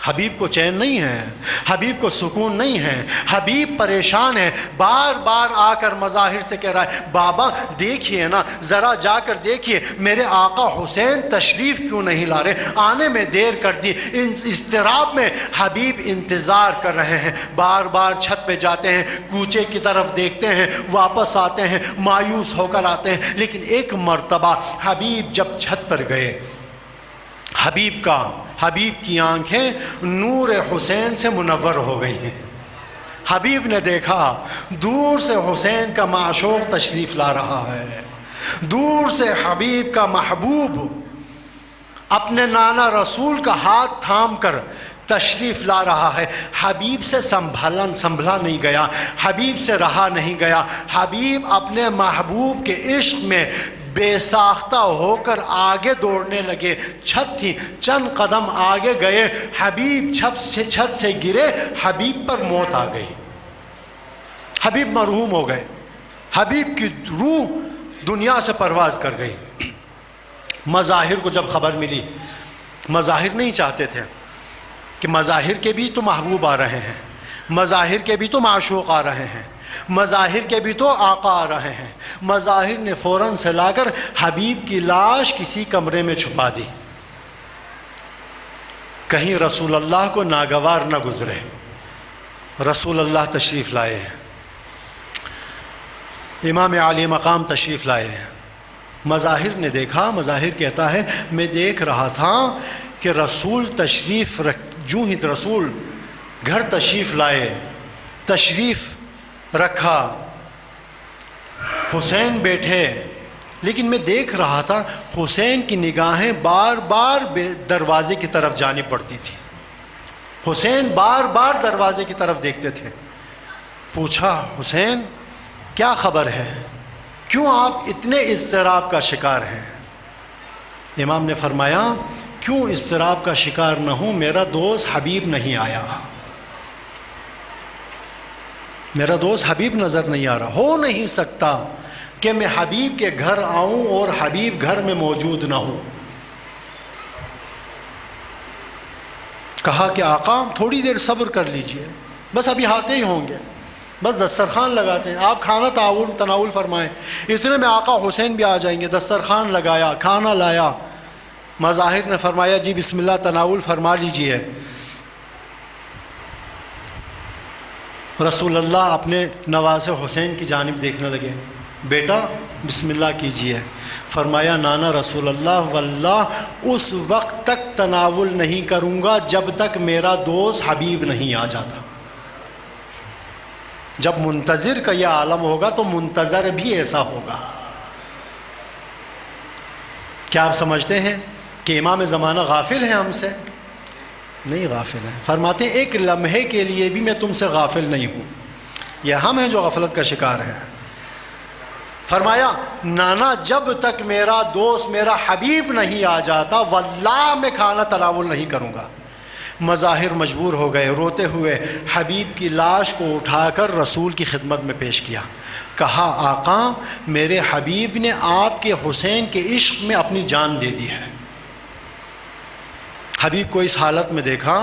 حبیب کو چین نہیں ہے، حبیب کو سکون نہیں ہے، حبیب پریشان ہے، بار بار آ کر مظاہر سے کہہ رہا ہے بابا دیکھیے نا، ذرا جا کر دیکھیے میرے آقا حسین تشریف کیوں نہیں لا رہے، آنے میں دیر کر دی۔ ان اضطراب میں حبیب انتظار کر رہے ہیں، بار بار چھت پہ جاتے ہیں، کوچے کی طرف دیکھتے ہیں، واپس آتے ہیں، مایوس ہو کر آتے ہیں۔ لیکن ایک مرتبہ حبیب جب چھت پر گئے، حبیب کی آنکھیں نور حسین سے منور ہو گئی ہیں۔ حبیب نے دیکھا دور سے حسین کا معشوق تشریف لا رہا ہے، دور سے حبیب کا محبوب اپنے نانا رسول کا ہاتھ تھام کر تشریف لا رہا ہے۔ حبیب سے سنبھلا نہیں گیا، حبیب سے رہا نہیں گیا۔ حبیب اپنے محبوب کے عشق میں بے ساختہ ہو کر آگے دوڑنے لگے۔ چھت تھی، چند قدم آگے گئے، حبیب چھت سے گرے، حبیب پر موت آ گئی، حبیب مرحوم ہو گئے، حبیب کی روح دنیا سے پرواز کر گئی۔ مظاہر کو جب خبر ملی، مظاہر نہیں چاہتے تھے کہ مظاہر کے بھی تو محبوب آ رہے ہیں، مظاہر کے بھی تو معشوق آ رہے ہیں، مظاہر کے بھی تو آقا آ رہے ہیں۔ مظاہر نے فوراً سے لا کر حبیب کی لاش کسی کمرے میں چھپا دی، کہیں رسول اللہ کو ناگوار نہ گزرے۔ رسول اللہ تشریف لائے ہیں، امام عالی مقام تشریف لائے ہیں۔ مظاہر نے دیکھا، مظاہر کہتا ہے میں دیکھ رہا تھا کہ رسول جو ہی رسول گھر تشریف لائے، تشریف رکھا، حسین بیٹھے، لیکن میں دیکھ رہا تھا حسین کی نگاہیں بار بار دروازے کی طرف جانی پڑتی تھی، حسین بار بار دروازے کی طرف دیکھتے تھے۔ پوچھا حسین کیا خبر ہے، کیوں آپ اتنے اضطراب کا شکار ہیں؟ امام نے فرمایا کیوں اضطراب کا شکار نہ ہوں، میرا دوست حبیب نہیں آیا، میرا دوست حبیب نظر نہیں آ رہا۔ ہو نہیں سکتا کہ میں حبیب کے گھر آؤں اور حبیب گھر میں موجود نہ ہوں۔ کہا کہ آقا تھوڑی دیر صبر کر لیجئے، بس ابھی آتے ہی ہوں گے، بس دسترخوان لگاتے ہیں، آپ کھانا تناول فرمائیں، اتنے میں آقا حسین بھی آ جائیں گے۔ دسترخوان لگایا، کھانا لایا، مظاہر نے فرمایا جی بسم اللہ تناول فرما لیجئے۔ رسول اللہ اپنے نواز حسین کی جانب دیکھنے لگے، بیٹا بسم اللہ کیجئے۔ فرمایا نانا رسول اللہ واللہ اس وقت تک تناول نہیں کروں گا جب تک میرا دوست حبیب نہیں آ جاتا۔ جب منتظر کا یہ عالم ہوگا تو منتظر بھی ایسا ہوگا۔ کیا آپ سمجھتے ہیں کہ امام زمانہ غافل ہیں ہم سے؟ نہیں غافل ہیں۔ فرماتے ہیں ایک لمحے کے لیے بھی میں تم سے غافل نہیں ہوں۔ یہ ہم ہیں جو غفلت کا شکار ہیں۔ فرمایا نانا جب تک میرا دوست میرا حبیب نہیں آ جاتا واللہ میں کھانا تناول نہیں کروں گا۔ مظاہر مجبور ہو گئے، روتے ہوئے حبیب کی لاش کو اٹھا کر رسول کی خدمت میں پیش کیا۔ کہا آقا میرے حبیب نے آپ کے حسین کے عشق میں اپنی جان دے دی ہے۔ حبیب کو اس حالت میں دیکھا،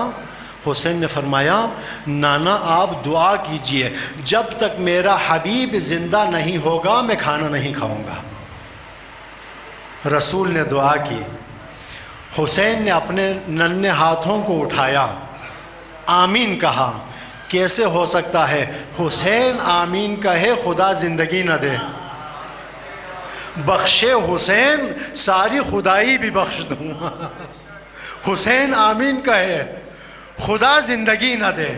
حسین نے فرمایا نانا آپ دعا کیجئے جب تک میرا حبیب زندہ نہیں ہوگا میں کھانا نہیں کھاؤں گا۔ رسول نے دعا کی، حسین نے اپنے ننھے ہاتھوں کو اٹھایا، آمین کہا۔ کیسے ہو سکتا ہے حسین آمین کہے خدا زندگی نہ دے؟ بخشے حسین ساری خدائی بھی بخش دوں۔ حسین آمین کہے خدا زندگی نہ دے،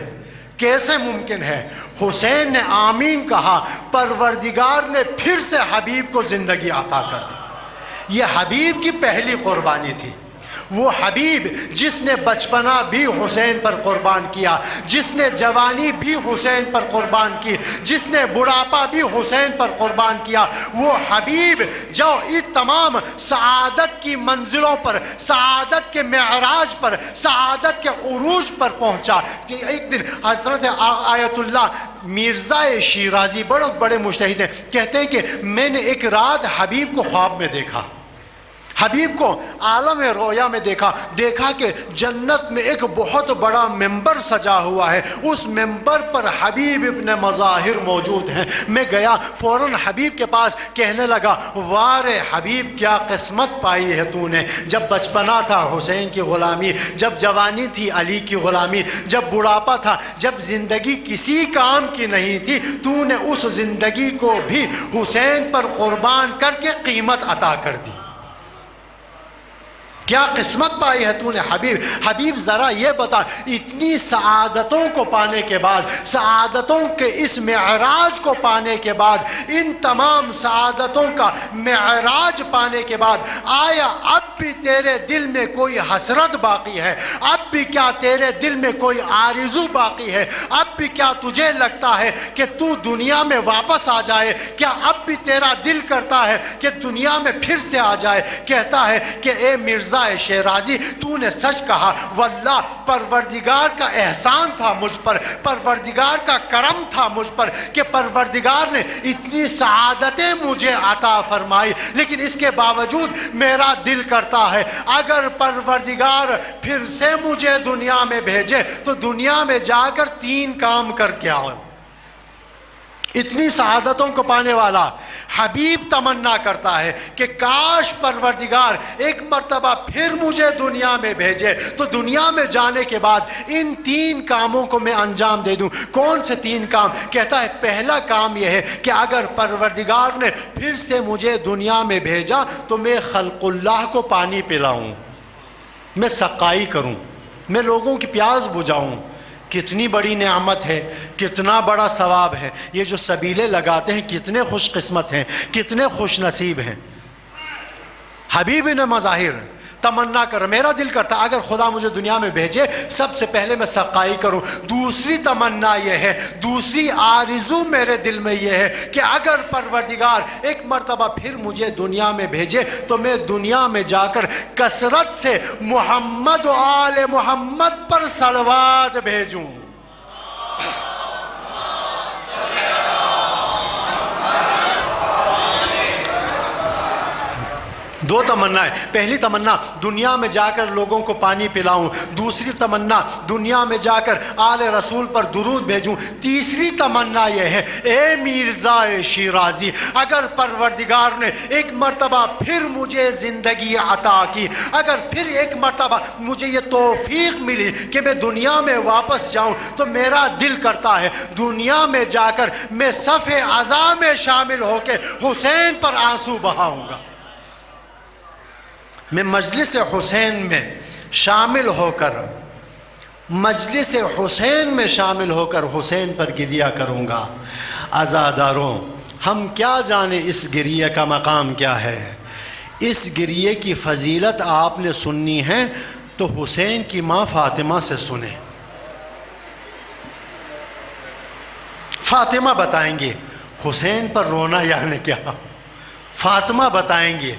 کیسے ممکن ہے؟ حسین نے آمین کہا، پروردگار نے پھر سے حبیب کو زندگی عطا کر دی۔ یہ حبیب کی پہلی قربانی تھی۔ وہ حبیب جس نے بچپنا بھی حسین پر قربان کیا، جس نے جوانی بھی حسین پر قربان کی، جس نے بڑھاپا بھی حسین پر قربان کیا، وہ حبیب جو اس تمام سعادت کی منزلوں پر، سعادت کے معراج پر، سعادت کے عروج پر پہنچا۔ ایک دن حضرت آیت اللہ مرزا شیرازی بڑے مجتہد ہیں، کہتے ہیں کہ میں نے ایک رات حبیب کو خواب میں دیکھا، حبیب کو عالم رویا میں دیکھا کہ جنت میں ایک بہت بڑا ممبر سجا ہوا ہے، اس ممبر پر حبیب ابن مظاہر موجود ہیں۔ میں گیا فوراً حبیب کے پاس، کہنے لگا وارے حبیب کیا قسمت پائی ہے تو نے، جب بچپنا تھا حسین کی غلامی، جب جوانی تھی علی کی غلامی، جب بڑھاپا تھا، جب زندگی کسی کام کی نہیں تھی، تو نے اس زندگی کو بھی حسین پر قربان کر کے قیمت عطا کر دی۔ کیا قسمت پائی ہے تو نے حبیب۔ حبیب ذرا یہ بتا، اتنی سعادتوں کو پانے کے بعد، سعادتوں کے اس معراج کو پانے کے بعد، ان تمام سعادتوں کا معراج پانے کے بعد، آیا اب بھی تیرے دل میں کوئی حسرت باقی ہے؟ اب بھی کیا تیرے دل میں کوئی آرزو باقی ہے؟ اب بھی کیا تجھے لگتا ہے کہ تو دنیا میں واپس آ جائے؟ کیا اب بھی تیرا دل کرتا ہے کہ دنیا میں پھر سے آ جائے؟ کہتا ہے کہ اے مرزا شیرازی تو نے سچ کہا، واللہ پروردگار کا احسان تھا مجھ پر، پروردگار کا کرم تھا مجھ پر کہ پروردگار نے اتنی سعادتیں مجھے عطا فرمائی، لیکن اس کے باوجود میرا دل کرتا ہے اگر پروردگار پھر سے مجھے دنیا میں بھیجے تو دنیا میں جا کر 3 کام کر کے آؤں۔ اتنی سعادتوں کو پانے والا حبیب تمنا کرتا ہے کہ کاش پروردگار ایک مرتبہ پھر مجھے دنیا میں بھیجے تو دنیا میں جانے کے بعد ان 3 کاموں کو میں انجام دے دوں۔ کون سے 3 کام؟ کہتا ہے پہلا کام یہ ہے کہ اگر پروردگار نے پھر سے مجھے دنیا میں بھیجا تو میں خلق اللہ کو پانی پلاؤں، میں سقائی کروں، میں لوگوں کی پیاس بجھاؤں۔ کتنی بڑی نعمت ہے، کتنا بڑا ثواب ہے۔ یہ جو سبیلے لگاتے ہیں کتنے خوش قسمت ہیں، کتنے خوش نصیب ہیں۔ حبیب نے مظاہر تمنا کر، میرا دل کرتا اگر خدا مجھے دنیا میں بھیجے سب سے پہلے میں سقائی کروں۔ دوسری تمنا یہ ہے، دوسری آرزو میرے دل میں یہ ہے کہ اگر پروردگار ایک مرتبہ پھر مجھے دنیا میں بھیجے تو میں دنیا میں جا کر کثرت سے محمد و آل محمد پر صلوات بھیجوں۔ دو تمنا ہے، پہلی تمنا دنیا میں جا کر لوگوں کو پانی پلاؤں، دوسری تمنا دنیا میں جا کر آل رسول پر درود بھیجوں، تیسری تمنا یہ ہے اے مرزا شیرازی اگر پروردگار نے ایک مرتبہ پھر مجھے زندگی عطا کی، اگر پھر ایک مرتبہ مجھے یہ توفیق ملی کہ میں دنیا میں واپس جاؤں تو میرا دل کرتا ہے دنیا میں جا کر میں صف عزا میں شامل ہو کے حسین پر آنسو بہاؤں گا، میں مجلس حسین میں شامل ہو کر مجلس حسین میں شامل ہو کر حسین پر گریہ کروں گا۔ عزاداروں ہم کیا جانے اس گریہ کا مقام کیا ہے، اس گریے کی فضیلت آپ نے سننی ہے تو حسین کی ماں فاطمہ سے سنیں۔ فاطمہ بتائیں گے حسین پر رونا یعنی کیا، فاطمہ بتائیں گے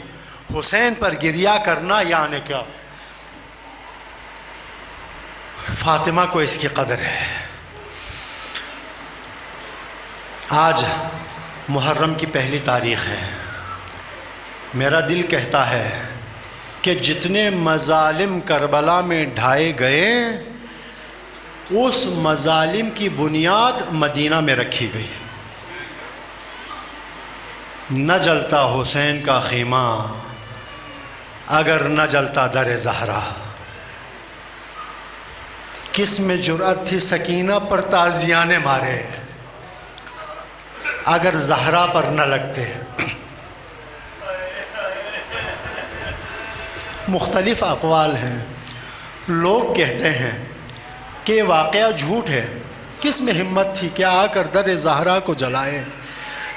حسین پر گریہ کرنا یعنی کیا۔ فاطمہ کو اس کی قدر ہے۔ آج محرم کی پہلی تاریخ ہے، میرا دل کہتا ہے کہ جتنے مظالم کربلا میں ڈھائے گئے اس مظالم کی بنیاد مدینہ میں رکھی گئی۔ نہ جلتا حسین کا خیمہ اگر نہ جلتا در زہرا، کس میں جرأت تھی سکینہ پر تازیانے مارے اگر زہرا پر نہ لگتے۔ مختلف اقوال ہیں، لوگ کہتے ہیں کہ واقعہ جھوٹ ہے، کس میں ہمت تھی کہ آ کر در زہرا کو جلائے،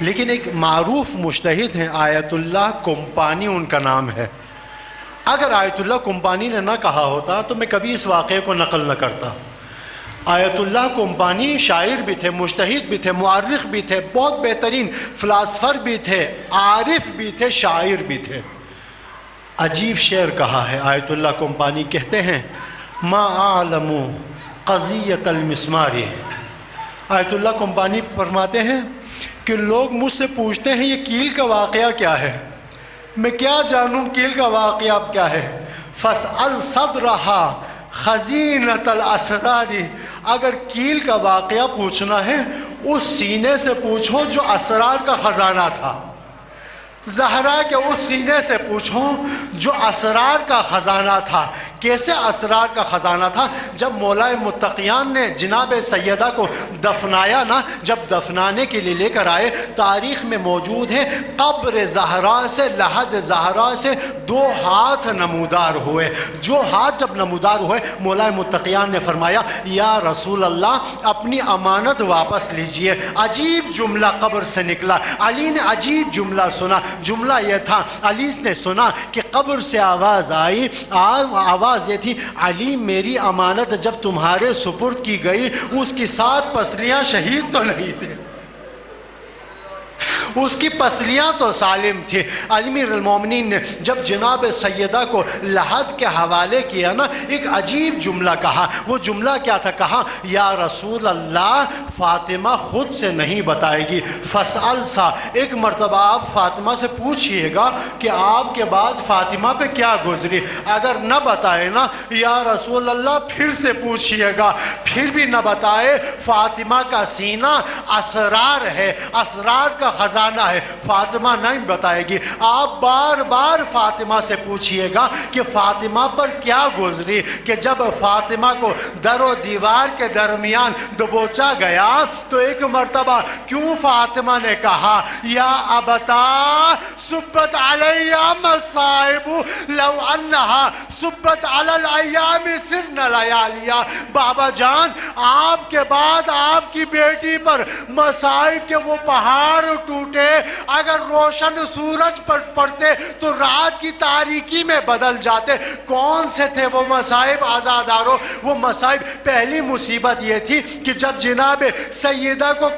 لیکن ایک معروف مجتہد ہیں آیت اللہ کمپانی ان کا نام ہے، اگر آیت اللہ کمپانی نے نہ کہا ہوتا تو میں کبھی اس واقعے کو نقل نہ کرتا۔ آیت اللہ کمپانی شاعر بھی تھے، مجتہد بھی تھے، مؤرخ بھی تھے، بہت بہترین فلاسفر بھی تھے، عارف بھی تھے، شاعر بھی تھے۔ عجیب شعر کہا ہے آیت اللہ کمپانی، کہتے ہیں ما اعلم قضیۃ المسمار۔ آیت اللہ کمپانی فرماتے ہیں کہ لوگ مجھ سے پوچھتے ہیں یہ کیل کا واقعہ کیا ہے، میں کیا جانوں کیل کا واقعہ کیا ہے۔ فاسأل صدرها خزینۃ الاسرار، اگر کیل کا واقعہ پوچھنا ہے اس سینے سے پوچھو جو اسرار کا خزانہ تھا، زہرا کے اس سینے سے پوچھو جو اسرار کا خزانہ تھا۔ کیسے اسرار کا خزانہ تھا؟ جب مولا متقیان نے جناب سیدہ کو دفنایا نا، جب دفنانے کے لیے لے کر آئے، تاریخ میں موجود ہے قبر زہرا سے لحد زہرا سے 2 ہاتھ نمودار ہوئے۔ جو ہاتھ جب نمودار ہوئے مولا متقیان نے فرمایا یا رسول اللہ اپنی امانت واپس لیجئے۔ عجیب جملہ قبر سے نکلا، علی نے عجیب جملہ سنا، جملہ یہ تھا، علی نے سنا کہ قبر سے آواز آئی، آواز یہ تھی علی میری امانت جب تمہارے سپرد کی گئی اس کی 7 پسلیاں شہید تو نہیں تھے، اس کی پسلیاں تو سالم تھی۔ امیر المومنین نے جب جناب سیدہ کو لحد کے حوالے کیا نا، ایک عجیب جملہ کہا۔ وہ جملہ کیا تھا؟ کہا یا رسول اللہ فاطمہ خود سے نہیں بتائے گی، فسأل سا، ایک مرتبہ آپ فاطمہ سے پوچھئے گا کہ آپ کے بعد فاطمہ پہ کیا گزری، اگر نہ بتائے نا یا رسول اللہ پھر سے پوچھئے گا، پھر بھی نہ بتائے، فاطمہ کا سینہ اسرار ہے، اسرار کا خزانہ ہے، فاطمہ نہیں بتائے گی۔ آپ بار بار فاطمہ سے پوچھئے گا کہ فاطمہ پر کیا گزری، کہ جب فاطمہ کو در و دیوار کے درمیان دبوچا گیا تو ایک مرتبہ کیوں فاطمہ نے کہا یا ابتا صبت علی مصائب لو انہا صبت علی الایام سرن لیالیا، بابا جان آپ کے بعد آپ کی بیٹی پر مصائب کے وہ پہاڑ ٹوٹے، اگر روشن سورج پر پڑتے تو رات کی تاریکی میں بدل جاتے۔ کون سے تھے وہ مصائب عزادارو؟ وہ مصائب، پہلی مصیبت یہ تھی کہ جب جناب سیدہ کو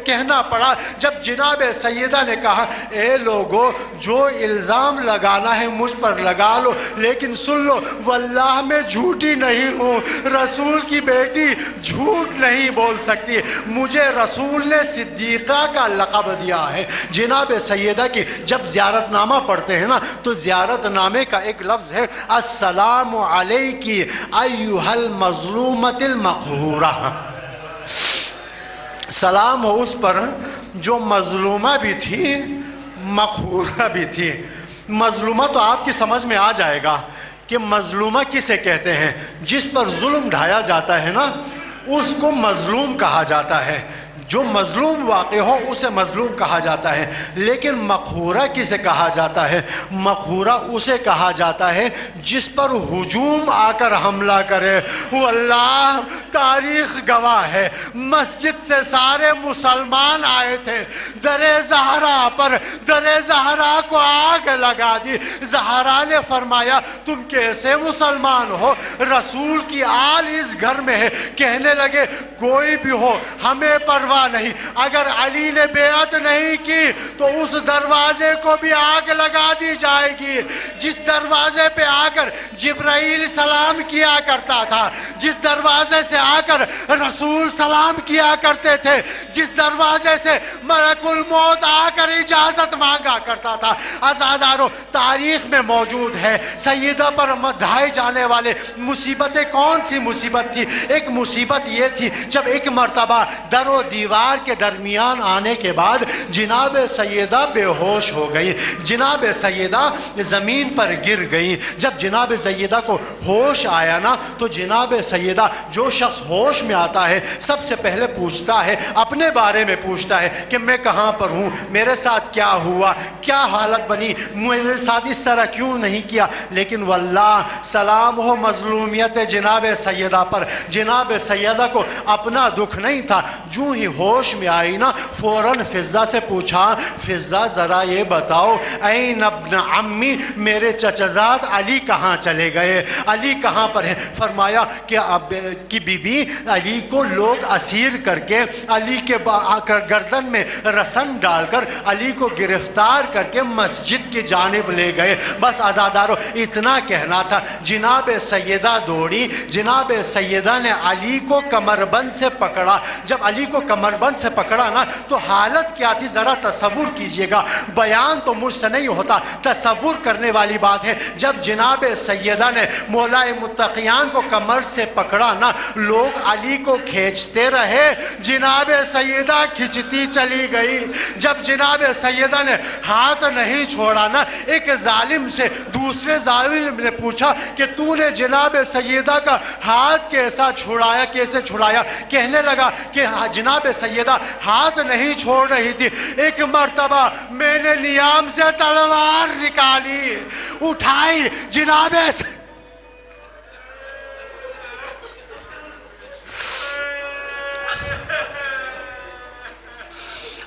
کہنا پڑا، جب جناب سیدہ نے کہا اے لوگو جو الزام لگانا ہے مجھ پر لگا لو، لیکن سن لو واللہ میں جھوٹی نہیں ہوں، رسول کی بیٹی جھوٹ نہیں بول سکتی، مجھے رسول نے صدیقہ کا لقب دیا ہے۔ جناب سیدہ کی جب زیارت نامہ پڑھتے ہیں نا تو زیارت نامے کا ایک لفظ ہے السلام علیکی ایہا المظلومۃ المقہورہ، سلام ہو اس پر جو مظلومہ بھی تھی مقہورہ بھی تھی۔ مظلومہ تو آپ کی سمجھ میں آ جائے گا کہ مظلومہ کسے کہتے ہیں، جس پر ظلم ڈھایا جاتا ہے نا اس کو مظلوم کہا جاتا ہے۔ جو مظلوم واقع ہو اسے مظلوم کہا جاتا ہے، لیکن مقہورہ کسے کہا جاتا ہے؟ مقہورہ اسے کہا جاتا ہے جس پر ہجوم آ کر حملہ کرے۔ واللہ تاریخ گواہ ہے، مسجد سے سارے مسلمان آئے تھے، در زہرا پر، در زہرا کو آگ لگا دی۔ زہرا نے فرمایا تم کیسے مسلمان ہو؟ رسول کی آل اس گھر میں ہے۔ کہنے لگے کوئی بھی ہو ہمیں پرواہ نہیں، اگر علی نے بیعت نہیں کی تو اس دروازے کو بھی آگ لگا دی جائے گی۔ جس دروازے پہ آ کر جبرائیل سلام کیا کرتا تھا، جس دروازے سے آ کر رسول سلام کیا کرتے تھے، جس دروازے سے ملک الموت آ کر اجازت مانگا کرتا تھا، عزادارو تاریخ میں موجود ہے۔ سیدہ پر ڈھائے جانے والے مصیبتیں کون سی مصیبت تھی؟ ایک مصیبت یہ تھی جب ایک مرتبہ در و دیوار کے درمیان آنے کے بعد جناب سیدہ بے ہوش ہو گئی، جناب سیدہ زمین پر گر گئی۔ جب جناب سیدہ کو ہوش آیا نا تو جناب سیدہ، جو شخص ہوش میں آتا ہے سب سے پہلے پوچھتا ہے، اپنے بارے میں پوچھتا ہے کہ میں کہاں پر ہوں، میرے ساتھ کیا ہوا، کیا حالت بنی، میرے ساتھ اس طرح کیوں نہیں کیا۔ لیکن واللہ سلام ہو مظلومیت جناب سیدہ پر، جناب سیدہ کو اپنا دکھ نہیں تھا۔ جو ہی ہوش میں آئی نا فوراً فضہ سے پوچھا، فضہ ذرا یہ بتاؤ این ابن عمی، میرے چچزاد علی کہاں چلے گئے، علی کہاں پر ہیں؟ فرمایا کہ بی بی علی کو لوگ اسیر کر کے علی کے گردن میں رسن ڈال کر علی کو گرفتار کر کے مسجد کی جانب لے گئے۔ بس عزادارو اتنا کہنا تھا۔ جناب سیدہ دوڑی، جناب سیدہ نے علی کو کمربند سے پکڑا۔ جب علی کو کمربند سے پکڑا نا تو حالت کیا تھی ذرا تصور کیجئے گا، بیان تو مجھ سے نہیں ہوتا، تصور کرنے والی بات ہے۔ جب جناب سیدہ نے مولا متقیان کو کمر سے پکڑا نا، لوگ علی کو کھینچتے رہے، جناب سیدہ کھچتی چلی گئی۔ جب جناب سیدہ نے ہاتھ نہیں چھوڑا نا، ایک ظالم سے دوسرے ظالم نے پوچھا کہ تو نے جناب سیدہ کا ہاتھ کیسا چھڑایا، کیسے چھڑایا؟ کہنے لگا کہ جناب سیدہ ہاتھ نہیں چھوڑ رہی تھی، ایک مرتبہ میں نے نیام سے تلوار نکالی، اٹھائی، جناب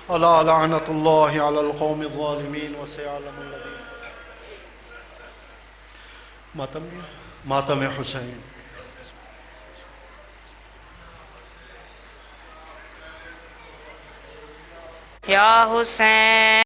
اللہ لعنت اللہ علی القوم الظالمین وسيعلم الذین۔ ماتم حسین۔ یا حسین